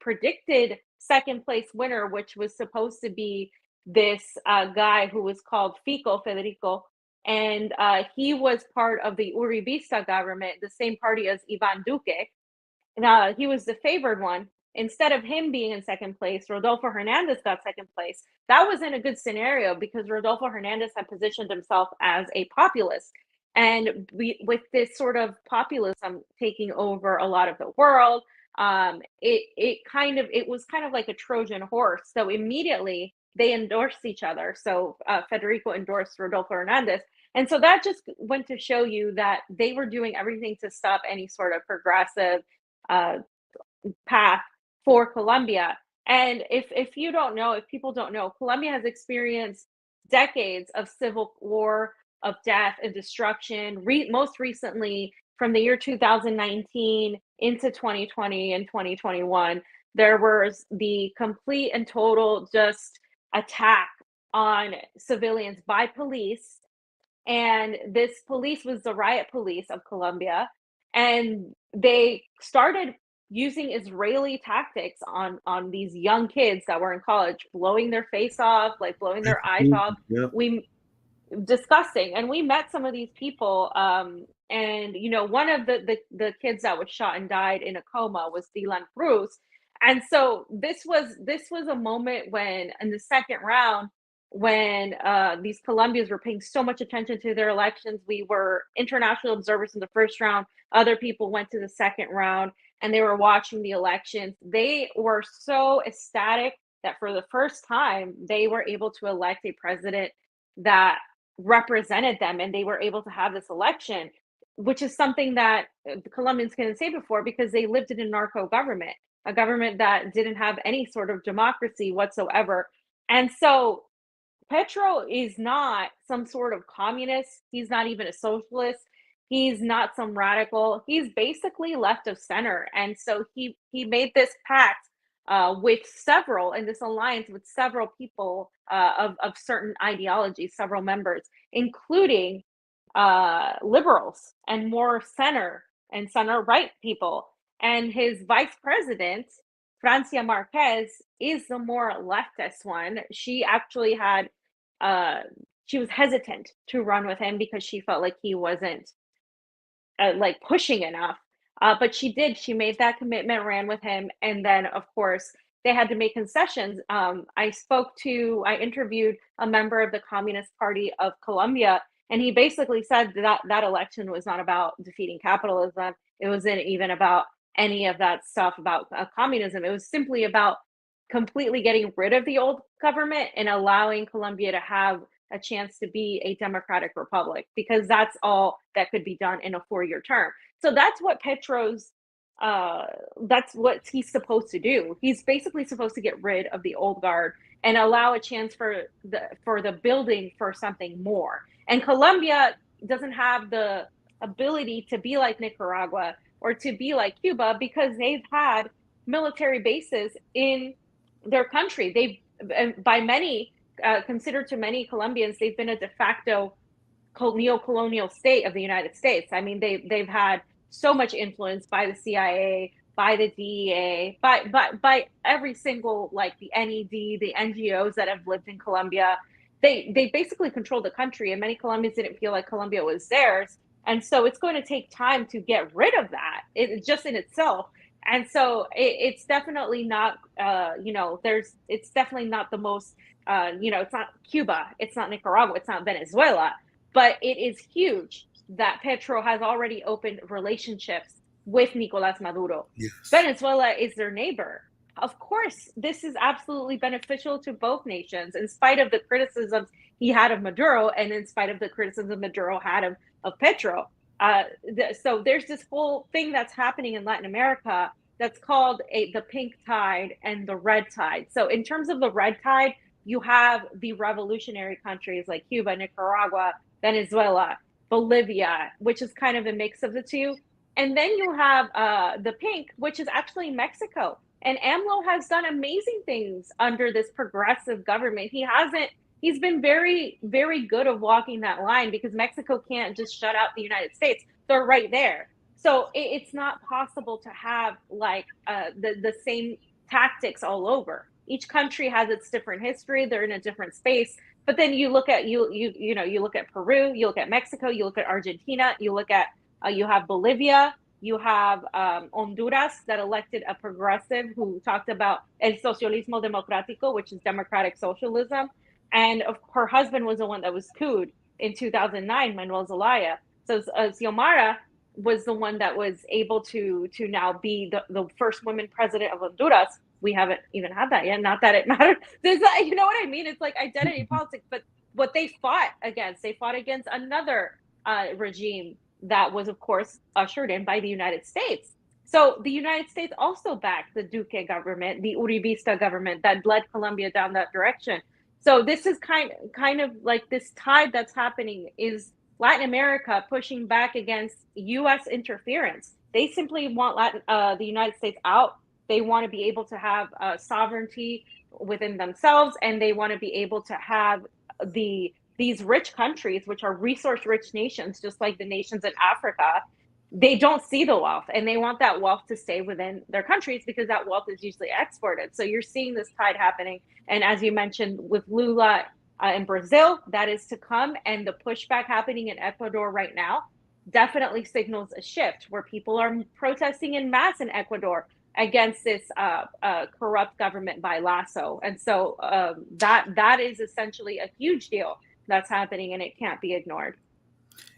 predicted second place winner, which was supposed to be this guy who was called Fico Federico, and he was part of the Uribista government, the same party as Ivan Duque. He was the favored one. Instead of him being in second place, Rodolfo Hernandez got second place. That wasn't a good scenario because Rodolfo Hernandez had positioned himself as a populist. And with this sort of populism taking over a lot of the world, it was kind of like a Trojan horse. So immediately they endorsed each other. So Federico endorsed Rodolfo Hernandez. And so that just went to show you that they were doing everything to stop any sort of progressive path for Colombia. And if you don't know, if people don't know, Colombia has experienced decades of civil war, of death and destruction. Most recently, from the year 2019 into 2020 and 2021, there was the complete and total just attack on civilians by police. And this police was the riot police of Colombia. And they started using Israeli tactics on these young kids that were in college, blowing their face off, like blowing their eyes off. Yep. Disgusting. And we met some of these people. And one of the kids that was shot and died in a coma was Dylan Cruz. And so this was a moment when, in the second round, when these Colombians were paying so much attention to their elections. We were international observers in the first round. Other people went to the second round and they were watching the elections. They were so ecstatic that for the first time, they were able to elect a president that represented them, and they were able to have this election, which is something that the Colombians couldn't say before because they lived in a narco government, a government that didn't have any sort of democracy whatsoever. And so Petro is not some sort of communist. He's not even a socialist. He's not some radical. He's basically left of center. And so he made this pact with several, in this alliance with several people of certain ideologies, several members, including liberals and more center and center right people. And his vice president, Francia Marquez, is the more leftist one. She actually had, she was hesitant to run with him because she felt like he wasn't like pushing enough. But she did. She made that commitment, ran with him, and then of course they had to make concessions. I interviewed a member of the Communist Party of Colombia, and he basically said that election was not about defeating capitalism. It wasn't even about any of that stuff about communism. It was simply about completely getting rid of the old government and allowing Colombia to have a chance to be a democratic republic, because that's all that could be done in a 4-year term. So that's what that's what he's supposed to do. He's basically supposed to get rid of the old guard and allow a chance for the building for something more. And Colombia doesn't have the ability to be like Nicaragua or to be like Cuba because they've had military bases in their country. They've, by many, considered to many Colombians, they've been a de facto neo-colonial state of the United States. I mean, they've had so much influence by the CIA, by the DEA, by every single, like the NED, the NGOs that have lived in Colombia. They basically control the country, and many Colombians didn't feel like Colombia was theirs. And so it's going to take time to get rid of that, just in itself. And so it's definitely not, it's definitely not the most, it's not Cuba, it's not Nicaragua, it's not Venezuela, but it is huge that Petro has already opened relationships with Nicolás Maduro. Yes. Venezuela is their neighbor. Of course, this is absolutely beneficial to both nations, in spite of the criticisms he had of Maduro and in spite of the criticism Maduro had of Petro. So there's this whole thing that's happening in Latin America that's called the pink tide and the red tide. So in terms of the red tide, you have the revolutionary countries like Cuba, Nicaragua, Venezuela, Bolivia, which is kind of a mix of the two. And then you have the pink, which is actually Mexico. And AMLO has done amazing things under this progressive government. He's been very, very good of walking that line because Mexico can't just shut out the United States. They're right there. So it's not possible to have like the same tactics all over. Each country has its different history. They're in a different space. But then you look at you look at Peru, you look at Mexico, you look at Argentina, you look at you have Bolivia, you have Honduras that elected a progressive who talked about el socialismo democrático, which is democratic socialism, and her husband was the one that was couped in 2009, Manuel Zelaya. So Xiomara was the one that was able to now be the first woman president of Honduras. We haven't even had that yet. Not that it matters. There's you know what I mean? It's like identity politics. But what they fought against another regime that was, of course, ushered in by the United States. So the United States also backed the Duque government, the Uribista government that led Colombia down that direction. So this is kind of like this tide that's happening is Latin America pushing back against U.S. interference. They simply want the United States out. They want to be able to have sovereignty within themselves, and they want to be able to have these rich countries, which are resource-rich nations, just like the nations in Africa. They don't see the wealth, and they want that wealth to stay within their countries because that wealth is usually exported. So you're seeing this tide happening. And as you mentioned, with Lula in Brazil, that is to come. And the pushback happening in Ecuador right now definitely signals a shift where people are protesting in mass in Ecuador against this corrupt government by Lasso. And so that is essentially a huge deal that's happening, and it can't be ignored.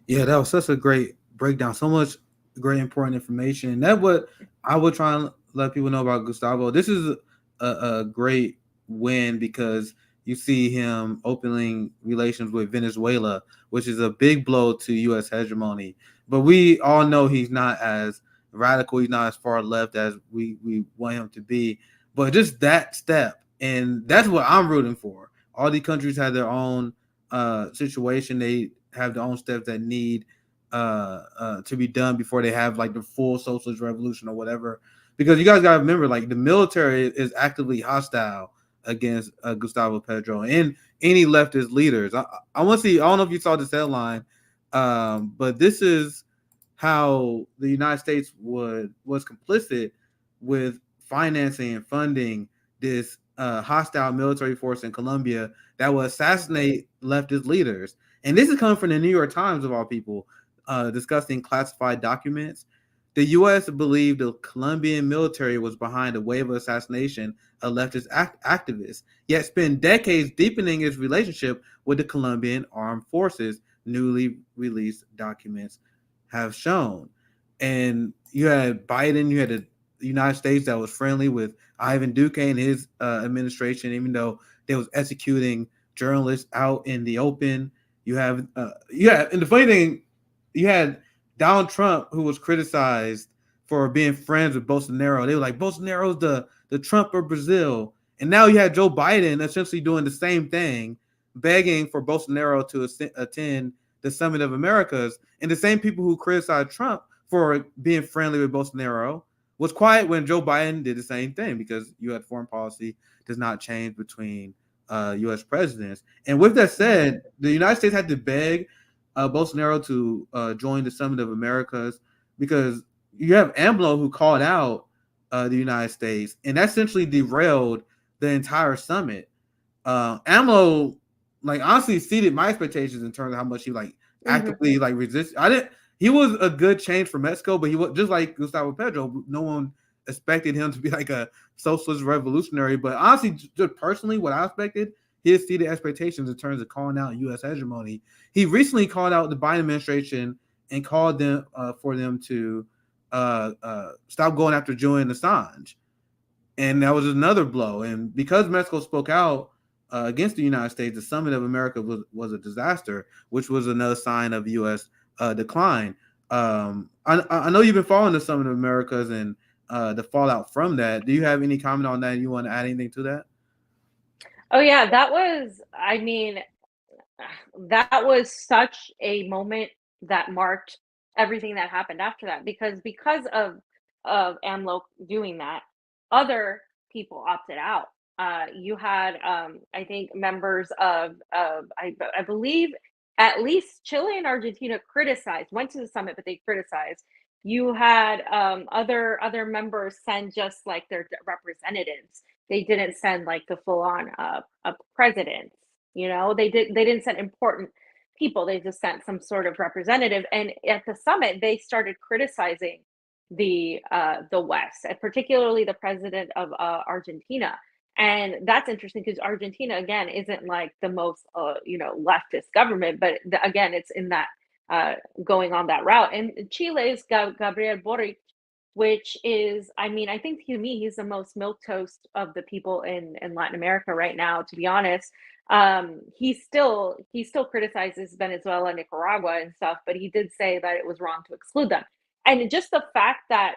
Yeah, that was such a great breakdown. So much great important information. And that's what I would try and let people know about Gustavo. This is a great win because you see him opening relations with Venezuela, which is a big blow to U.S. hegemony. But we all know he's not as radical. He's not as far left as we want him to be. But just that step, and that's what I'm rooting for. All these countries have their own situation. They have their own steps that need to be done before they have like the full socialist revolution or whatever. Because you guys got to remember, like the military is actively hostile against Gustavo Petro and any leftist leaders. I want to see. I don't know if you saw this headline, but this is how the United States was complicit with financing and funding this hostile military force in Colombia that will assassinate leftist leaders. And this is coming from the New York Times, of all people, discussing classified documents. The U.S. believed the Colombian military was behind a wave of assassination of leftist activists, yet spent decades deepening its relationship with the Colombian armed forces, newly released documents have shown. And you had Biden, you had the United States that was friendly with Ivan Duque and his administration, even though they was executing journalists out in the open. You have, and the funny thing, you had Donald Trump, who was criticized for being friends with Bolsonaro. They were like, Bolsonaro's the Trump of Brazil. And now you had Joe Biden essentially doing the same thing, begging for Bolsonaro to attend the Summit of Americas. And the same people who criticized Trump for being friendly with Bolsonaro was quiet when Joe Biden did the same thing, because U.S. foreign policy does not change between U.S. presidents. And with that said, the United States had to beg Bolsonaro to join the Summit of Americas because you have AMLO who called out the United States, and that essentially derailed the entire summit. AMLO, like, honestly exceeded my expectations in terms of how much he like actively like resist. He was a good change for Mexico, but he was just like Gustavo Petro. No one expected him to be like a socialist revolutionary, but honestly, just personally, what I expected, he exceeded expectations in terms of calling out U.S. hegemony. He recently called out the Biden administration and called them for them to stop going after Julian Assange. And that was another blow. And because Mexico spoke out against the United States, the Summit of America was a disaster, which was another sign of U.S. Decline. I know you've been following the Summit of Americas, and the fallout from that. Do you have any comment on that? You want to add anything to that? Oh yeah, that was, I mean, that was such a moment that marked everything that happened after that, because of AMLO doing that, other people opted out. You had, I think, members of I believe at least Chile and Argentina criticized, went to the summit, but they criticized. You had other members send just like their representatives. They didn't send like the full on presidents. You know, they didn't send important people. They just sent some sort of representative. And at the summit, they started criticizing the West, and particularly the president of Argentina. And that's interesting because Argentina, again, isn't like the most leftist government, but again, it's in that going on that route. And Chile's Gabriel Boric, which is, I mean, I think to me, he's the most milquetoast of the people in Latin America right now, to be honest. He still criticizes Venezuela, Nicaragua, and stuff, but he did say that it was wrong to exclude them. And just the fact that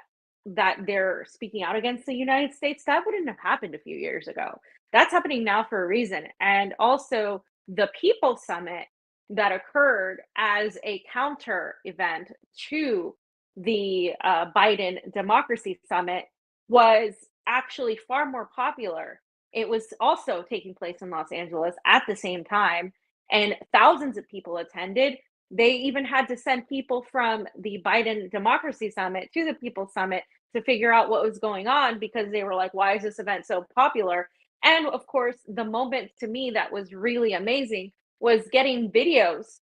they're speaking out against the United States, that wouldn't have happened a few years ago. That's happening now for a reason. And also the People Summit that occurred as a counter event to the Biden Democracy Summit was actually far more popular. It was also taking place in Los Angeles at the same time, and thousands of people attended. They even had to send people from the Biden Democracy Summit to the People Summit to figure out what was going on, because they were like, why is this event so popular? And of course, the moment to me that was really amazing was getting videos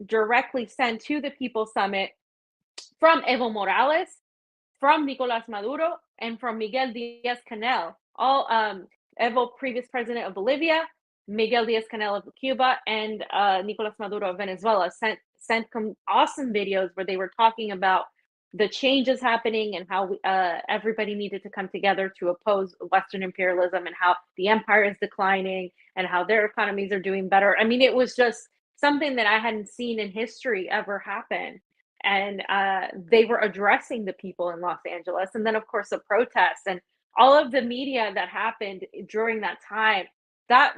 directly sent to the People Summit from Evo Morales, from Nicolas Maduro, and from Miguel Diaz-Canel, all Evo, previous president of Bolivia, Miguel Diaz-Canel of Cuba, and Nicolas Maduro of Venezuela sent awesome videos where they were talking about the changes happening and how everybody needed to come together to oppose Western imperialism, and how the empire is declining and how their economies are doing better. I mean, it was just something that I hadn't seen in history ever happen. And they were addressing the people in Los Angeles. And then, of course, the protests and all of the media that happened during that time, that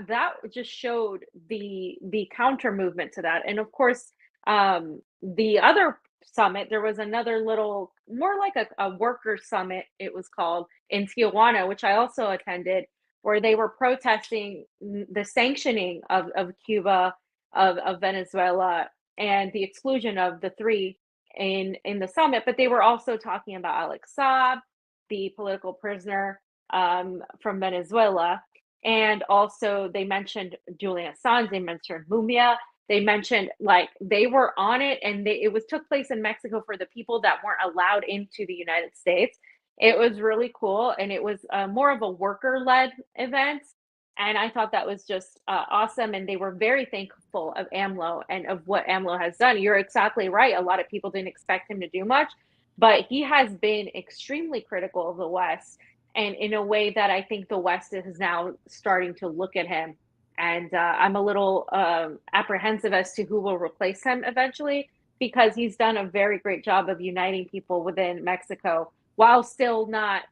just showed the counter movement to that. And of course, the other summit, there was another little, more like a worker summit, it was called, in Tijuana, which I also attended, where they were protesting the sanctioning of Cuba, of Venezuela, and the exclusion of the three in the summit. But they were also talking about Alex Saab, the political prisoner from Venezuela. And also they mentioned Julian Assange, they mentioned Mumia, they mentioned, like, they were on it, and it was took place in Mexico for the people that weren't allowed into the United States. It was really cool, and it was more of a worker-led event. And I thought that was just awesome. And they were very thankful of AMLO and of what AMLO has done. You're exactly right. A lot of people didn't expect him to do much, but he has been extremely critical of the West, and in a way that I think the West is now starting to look at him. And I'm a little apprehensive as to who will replace him eventually, because he's done a very great job of uniting people within Mexico, while still not,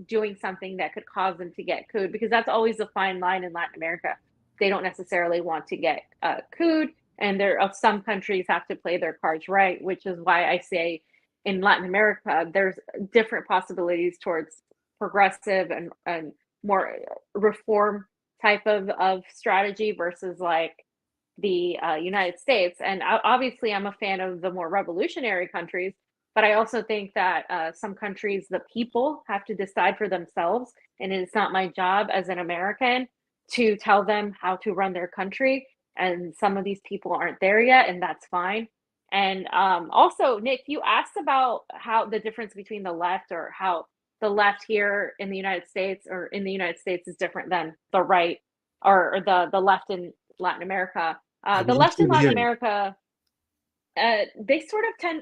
doing something that could cause them to get cooed, because that's always a fine line in Latin America. They don't necessarily want to get cooed, and some countries have to play their cards right, which is why I say in Latin America, there's different possibilities towards progressive and more reform type of strategy versus like the United States. And obviously, I'm a fan of the more revolutionary countries, but I also think that some countries, the people have to decide for themselves, and it's not my job as an American to tell them how to run their country. And some of these people aren't there yet, and that's fine. And also, Nick, you asked about how the difference between the left, or how the left here in the United States, or in the United States, is different than the right, or the left in Latin America. I'd The be left in interested to Latin hear. America, they sort of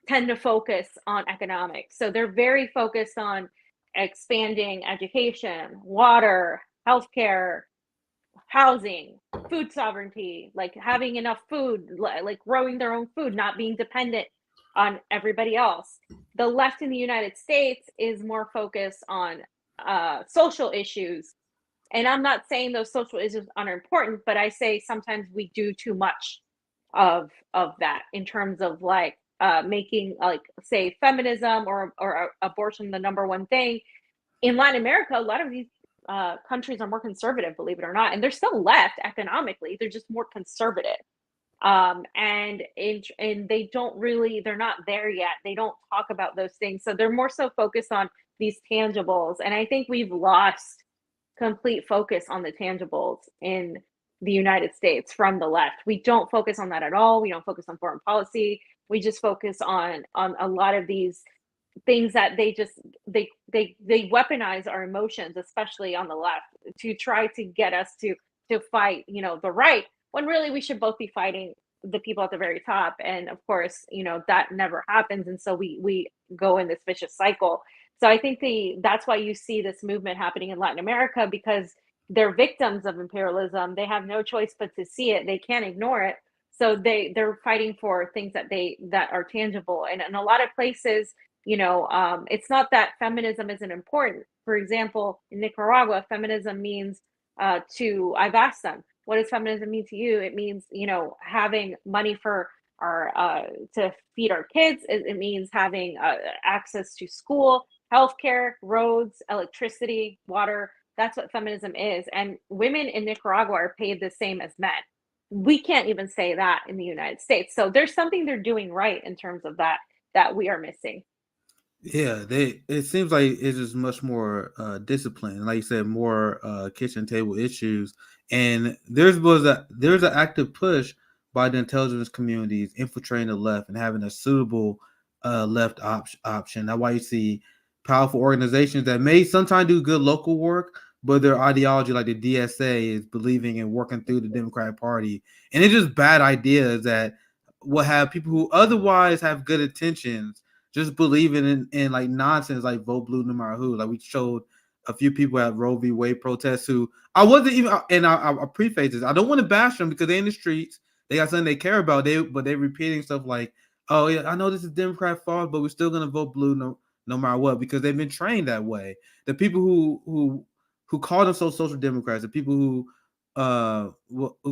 tend to focus on economics. So they're very focused on expanding education, water, healthcare, housing, food sovereignty, like having enough food, like growing their own food, not being dependent on everybody else. The left in the United States is more focused on social issues. And I'm not saying those social issues aren't important, but I say sometimes we do too much of that in terms of like making like say feminism or abortion the number one thing. In Latin America, a lot of these countries are more conservative, believe it or not, and they're still left economically. They're just more conservative, and they don't really, they're not there yet. They don't talk about those things, so they're more so focused on these tangibles. And I think we've lost complete focus on the tangibles in the United States from the left. We don't focus on that at all. We don't focus on foreign policy. We just focus on a lot of these things that they just they weaponize our emotions, especially on the left, to try to get us to fight, you know, the right, when really we should both be fighting the people at the very top. And of course, you know, that never happens, and so we go in this vicious cycle. So I think that's why you see this movement happening in Latin America, because they're victims of imperialism. They have no choice but to see it. They can't ignore it. So they're fighting for things that are tangible. And in a lot of places, you know, it's not that feminism isn't important. For example, in Nicaragua, feminism means I've asked them, what does feminism mean to you? It means, you know, having money for our to feed our kids. It means having access to school, healthcare, roads, electricity, water. That's what feminism is. And women in Nicaragua are paid the same as men. We can't even say that in the United States. So there's something they're doing right in terms of that we are missing. Yeah, they. It seems like it's just much more discipline, like you said, more kitchen table issues, and there's an active push by the intelligence communities infiltrating the left and having a suitable option. That's why you see powerful organizations that may sometimes do good local work, but their ideology, like the DSA, is believing in working through the Democratic Party, and it's just bad ideas that will have people who otherwise have good intentions just believing in like nonsense, like vote blue no matter who. Like we showed a few people at Roe v. Wade protests who I wasn't even, and I preface this, I don't want to bash them because they're in the streets, they got something they care about, but they're repeating stuff like, oh yeah, I know this is Democrat fault, but we're still gonna vote blue no matter what, because they've been trained that way. The people who call themselves social democrats, the people who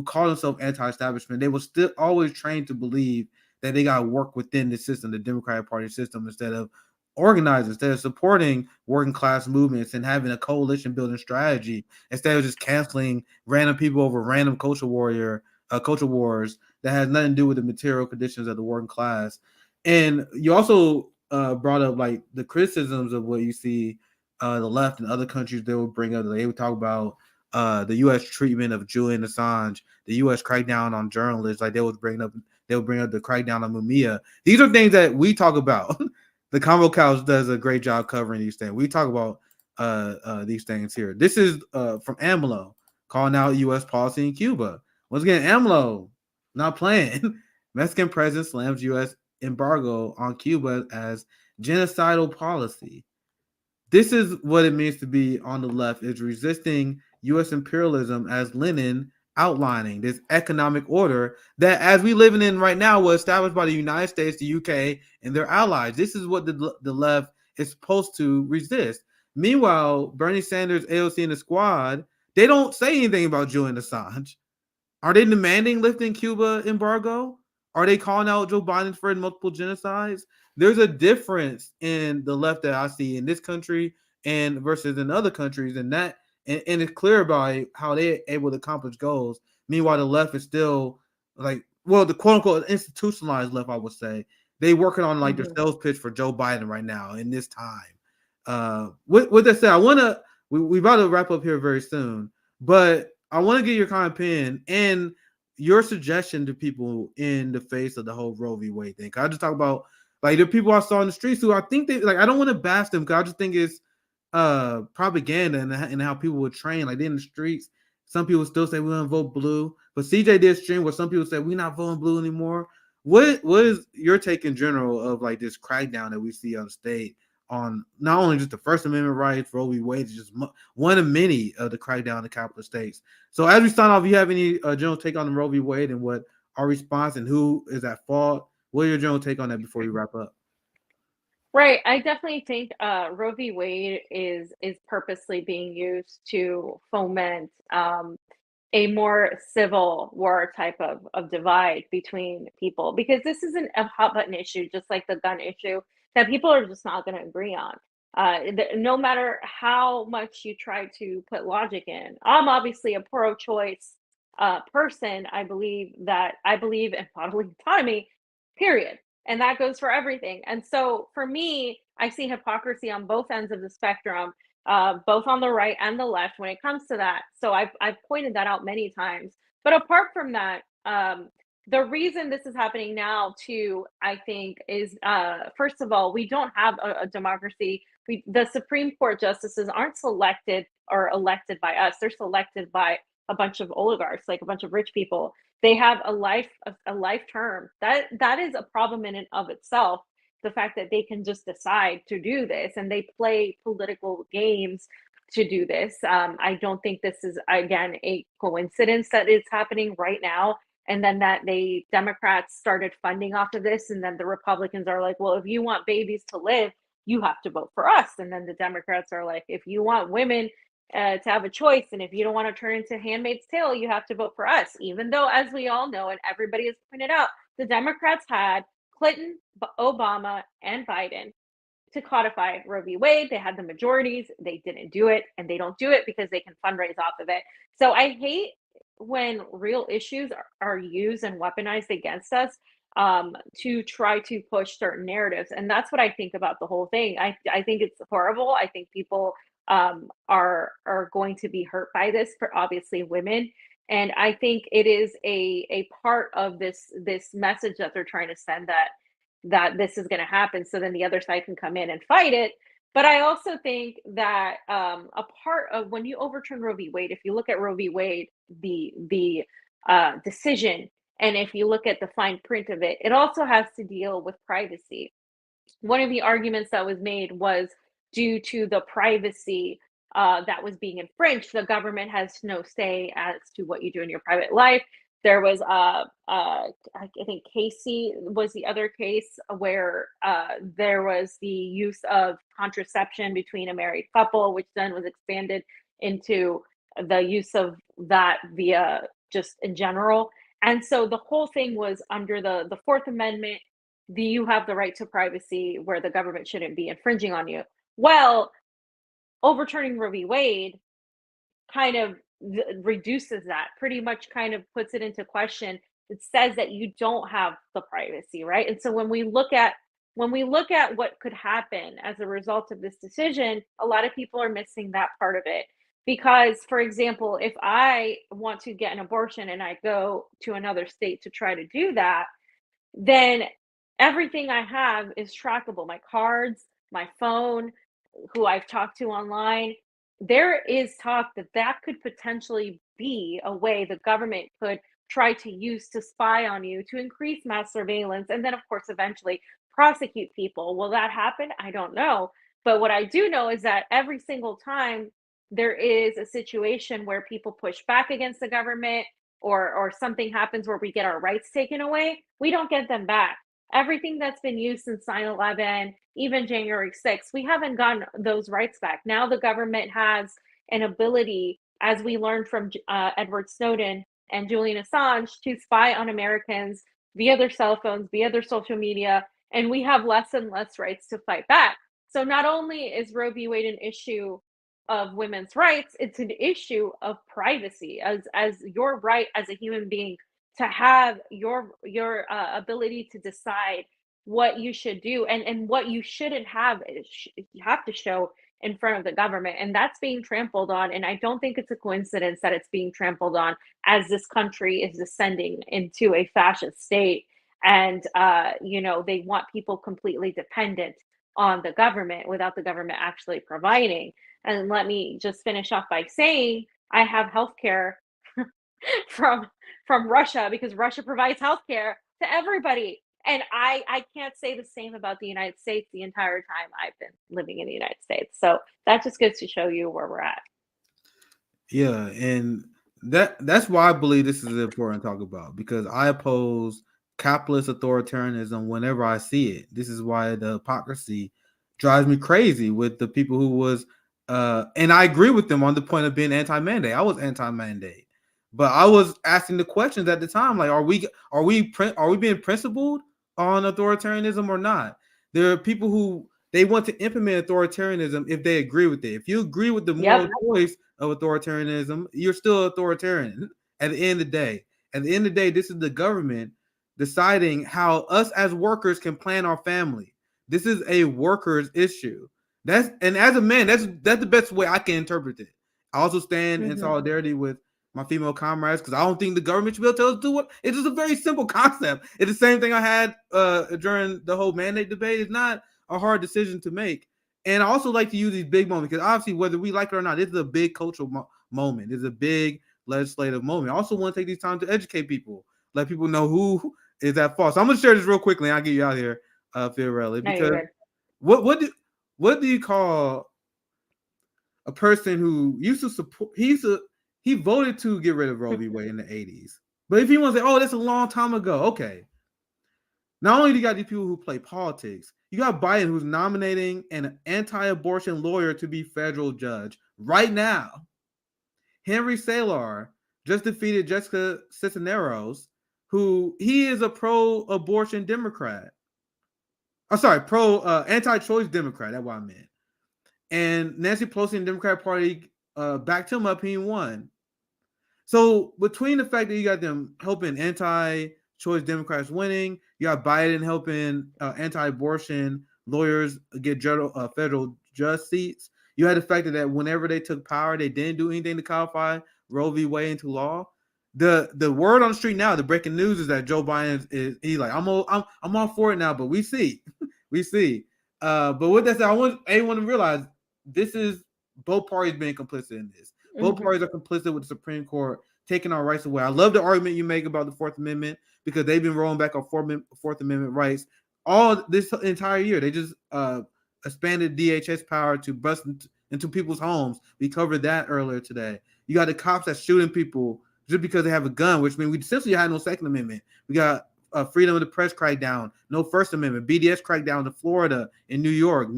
call themselves anti-establishment, they were still always trained to believe that they got to work within the system, the Democratic Party system, instead of organizing, instead of supporting working class movements and having a coalition building strategy, instead of just canceling random people over random culture wars that has nothing to do with the material conditions of the working class. And you also brought up like the criticisms of what you see the left and other countries. They would bring up, they would talk about the U.S. treatment of Julian Assange, the U.S. crackdown on journalists. Like they would bring up the crackdown on Mumia. These are things that we talk about. The Convo Couch does a great job covering these things. We talk about these things here. This is from AMLO calling out U.S. policy in Cuba. Once again, AMLO not playing. Mexican president slams U.S. embargo on Cuba as genocidal policy. This is what it means to be on the left, is resisting U.S. imperialism, as Lenin outlining this economic order that, as we living in right now, was established by the United States, the UK, and their allies. This is what the left is supposed to resist. Meanwhile, Bernie Sanders, AOC, and the squad, they don't say anything about Julian Assange. Are they demanding lifting Cuba embargo? Are they calling out Joe Biden for multiple genocides? There's a difference in the left that I see in this country and versus in other countries, and it's clear about how they're able to accomplish goals. Meanwhile, the left is still like, well, the quote unquote institutionalized left, I would say, they working on like their sales pitch for Joe Biden right now in this time. With that said, we about to wrap up here very soon, but I want to get your kind of opinion and your suggestion to people in the face of the whole Roe v. Wade thing. I just talk about like the people I saw in the streets who I think they like. I don't want to bash them because I just think it's propaganda and how people were trained. Like in the streets, some people still say we want to vote blue, but CJ did stream where some people say we're not voting blue anymore. What is your take in general of like this crackdown that we see on the state on not only just the First Amendment rights, Roe v. Wade is just one of many of the crackdown in the capital states. So as we start off, you have any general take on the Roe v. Wade and what our response and who is at fault What are your general take on that before we wrap up? Right. I definitely think Roe v. Wade is purposely being used to foment a more civil war type of divide between people, because this isn't a hot button issue, just like the gun issue, that people are just not going to agree on. No matter how much you try to put logic in, I'm obviously a pro-choice person. I believe in bodily autonomy, period, and that goes for everything. And so for me, I see hypocrisy on both ends of the spectrum, both on the right and the left when it comes to that. So I've pointed that out many times. But apart from that, the reason this is happening now too, I think, is first of all, we don't have a democracy. The Supreme Court justices aren't selected or elected by us. They're selected by a bunch of oligarchs, like a bunch of rich people. They have a life term. That is a problem in and of itself. The fact that they can just decide to do this, and they play political games to do this. I don't think this is, again, a coincidence that it's happening right now, and then that the Democrats started funding off of this, and then the Republicans are like, well, if you want babies to live, you have to vote for us. And then the Democrats are like, if you want women to have a choice, and if you don't want to turn into Handmaid's Tale, you have to vote for us. Even though, as we all know, and everybody has pointed out, the Democrats had Clinton, Obama, and Biden to codify Roe v. Wade. They had the majorities. They didn't do it, and they don't do it because they can fundraise off of it. So I hate when real issues are used and weaponized against us to try to push certain narratives. And that's what I think about the whole thing. I think it's horrible. I think people are going to be hurt by this, for obviously women. And I think it is a part of this message that they're trying to send, that this is going to happen, so then the other side can come in and fight it. But I also think that a part of when you overturn Roe v. Wade, if you look at Roe v. Wade, the decision, and if you look at the fine print of it, it also has to deal with privacy. One of the arguments that was made was due to the privacy that was being infringed. The government has no say as to what you do in your private life. There was, I think Casey was the other case where there was the use of contraception between a married couple, which then was expanded into the use of that via just in general. And so the whole thing was under the Fourth Amendment. You have the right to privacy where the government shouldn't be infringing on you. Well, overturning Roe v. Wade kind of reduces that, pretty much kind of puts it into question. It says that you don't have the privacy, right? And so when we look at what could happen as a result of this decision, a lot of people are missing that part of it. Because, for example, if I want to get an abortion and I go to another state to try to do that, then everything I have is trackable. My cards, my phone, who I've talked to online. There is talk that that could potentially be a way the government could try to use to spy on you, to increase mass surveillance, and then, of course, eventually prosecute people. Will that happen? I don't know. But what I do know is that every single time there is a situation where people push back against the government, or something happens where we get our rights taken away, we don't get them back. Everything that's been used since 9/11, even January 6th, we haven't gotten those rights back. Now the government has an ability, as we learned from Edward Snowden and Julian Assange, to spy on Americans via their cell phones, via their social media, and we have less and less rights to fight back. So not only is Roe v. Wade an issue of women's rights, it's an issue of privacy, as your right as a human being to have your ability to decide what you should do, and what you shouldn't have. You have to show in front of the government, and that's being trampled on. And I don't think it's a coincidence that it's being trampled on as this country is descending into a fascist state. And they want people completely dependent on the government without the government actually providing. And let me just finish off by saying I have healthcare from Russia, because Russia provides healthcare to everybody. And I can't say the same about the United States the entire time I've been living in the United States. So that just goes to show you where we're at. Yeah, and that's why I believe this is important to talk about, because I oppose capitalist authoritarianism whenever I see it. This is why the hypocrisy drives me crazy with the people who was and I agree with them on the point of being anti-mandate. I was anti-mandate. But I was asking the questions at the time, like, are we being principled on authoritarianism or not? There are people who they want to implement authoritarianism if they agree with it. If you agree with the moral Yep. choice of authoritarianism, you're still authoritarian at the end of the day. At the end of the day, this is the government deciding how us as workers can plan our family. This is a workers issue. And as a man, that's the best way I can interpret it. I also stand in Hmm. solidarity with my female comrades because I don't think the government should be able to tell us to do what. It's just a very simple concept. It's the same thing I had during the whole mandate debate. It's not a hard decision to make. And I also like to use these big moments because obviously, whether we like it or not, this is a big cultural moment. It's a big legislative moment. I also want to take these time to educate people, let people know who is at fault. So I'm gonna share this real quickly and I'll get you out here, Fiorella, No, you're because good. what what do what do you call a person who used to support he voted to get rid of Roe v. Wade in the 80s. But if he wants to say, oh, that's a long time ago, okay. Not only do you got these people who play politics, you got Biden who's nominating an anti-abortion lawyer to be federal judge right now. Henry Salar just defeated Jessica Cisneros, who he is a pro-abortion Democrat. I'm sorry, anti-choice Democrat. That's what I meant. And Nancy Pelosi and the Democratic Party backed him up. He won. So between the fact that you got them helping anti-choice Democrats winning, you got Biden helping anti-abortion lawyers get federal judge seats. You had the fact that whenever they took power, they didn't do anything to codify Roe v. Wade into law. The word on the street now, the breaking news is that Joe Biden is he's like I'm all for it now, but we see, we see. But with that said, I want everyone to realize this is both parties being complicit in this. Both Hmm. parties are complicit with the Supreme Court taking our rights away. I love the argument you make about the Fourth Amendment because they've been rolling back our Fourth Amendment rights all this entire year. They just expanded DHS power to bust into people's homes. We covered that earlier today. You got the cops that's shooting people just because they have a gun, which means we essentially had no Second Amendment. We got freedom of the press crackdown, no First Amendment, BDS crackdown in Florida, in New York,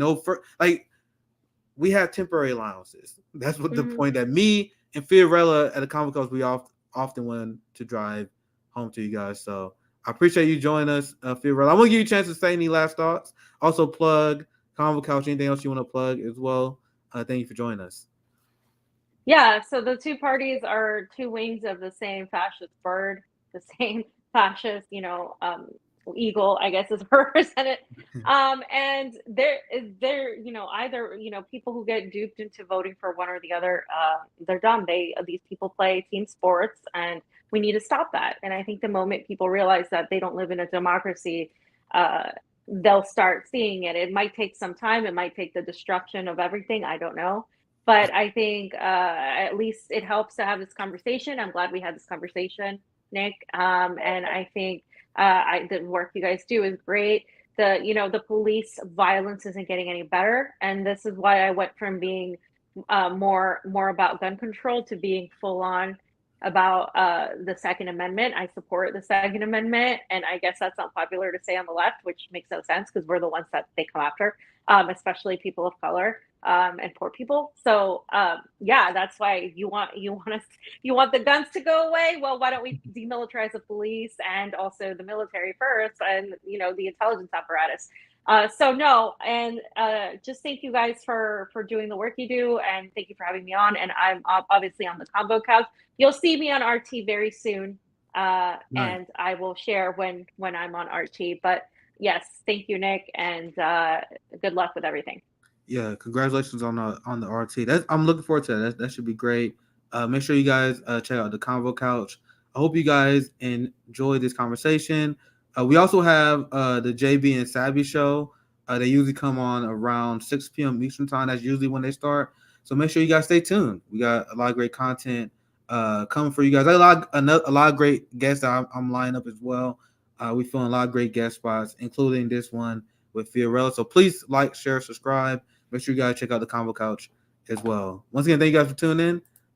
we have temporary allowances. That's what the Hmm. point that me and Fiorella at the Comic Cons we often want to drive home to you guys. So I appreciate you joining us, Fiorella. I'm gonna give you a chance to say any last thoughts. Also plug Convo Couch, anything else you want to plug as well. Thank you for joining us. Yeah, so the two parties are two wings of the same fascist bird, the same fascist, eagle, I guess is represented. And they're, either, people who get duped into voting for one or the other, they're dumb. These people play team sports, and we need to stop that. And I think the moment people realize that they don't live in a democracy, uh, they'll start seeing it. It might take some time. It might take the destruction of everything. I don't know, but I think at least it helps to have this conversation. I'm glad we had this conversation, Nick. And I think the work you guys do is great. The police violence isn't getting any better, and this is why I went from being more about gun control to being full on about the Second Amendment. I support the Second Amendment, and I guess that's not popular to say on the left, which makes no sense because we're the ones that they come after, especially people of color and poor people. So yeah, that's why you want the guns to go away. Well, why don't we demilitarize the police and also the military first, and the intelligence apparatus. So no, and just thank you guys for doing the work you do, and thank you for having me on. And I'm obviously on the combo couch. You'll see me on RT very soon, Right. and I will share when I'm on RT. But yes, thank you, Nick, and good luck with everything. Yeah, congratulations on the RT. I'm looking forward to that. That should be great. Make sure you guys check out the Convo Couch. I hope you guys enjoy this conversation. We also have the JB and Savvy show. They usually come on around 6 p.m. Eastern time. That's usually when they start. So make sure you guys stay tuned. We got a lot of great content coming for you guys. A lot of great guests that I'm lining up as well. We filling a lot of great guest spots, including this one with Fiorella. So please like, share, subscribe. Make sure you guys check out the Combo Couch as well. Once again, thank you guys for tuning in.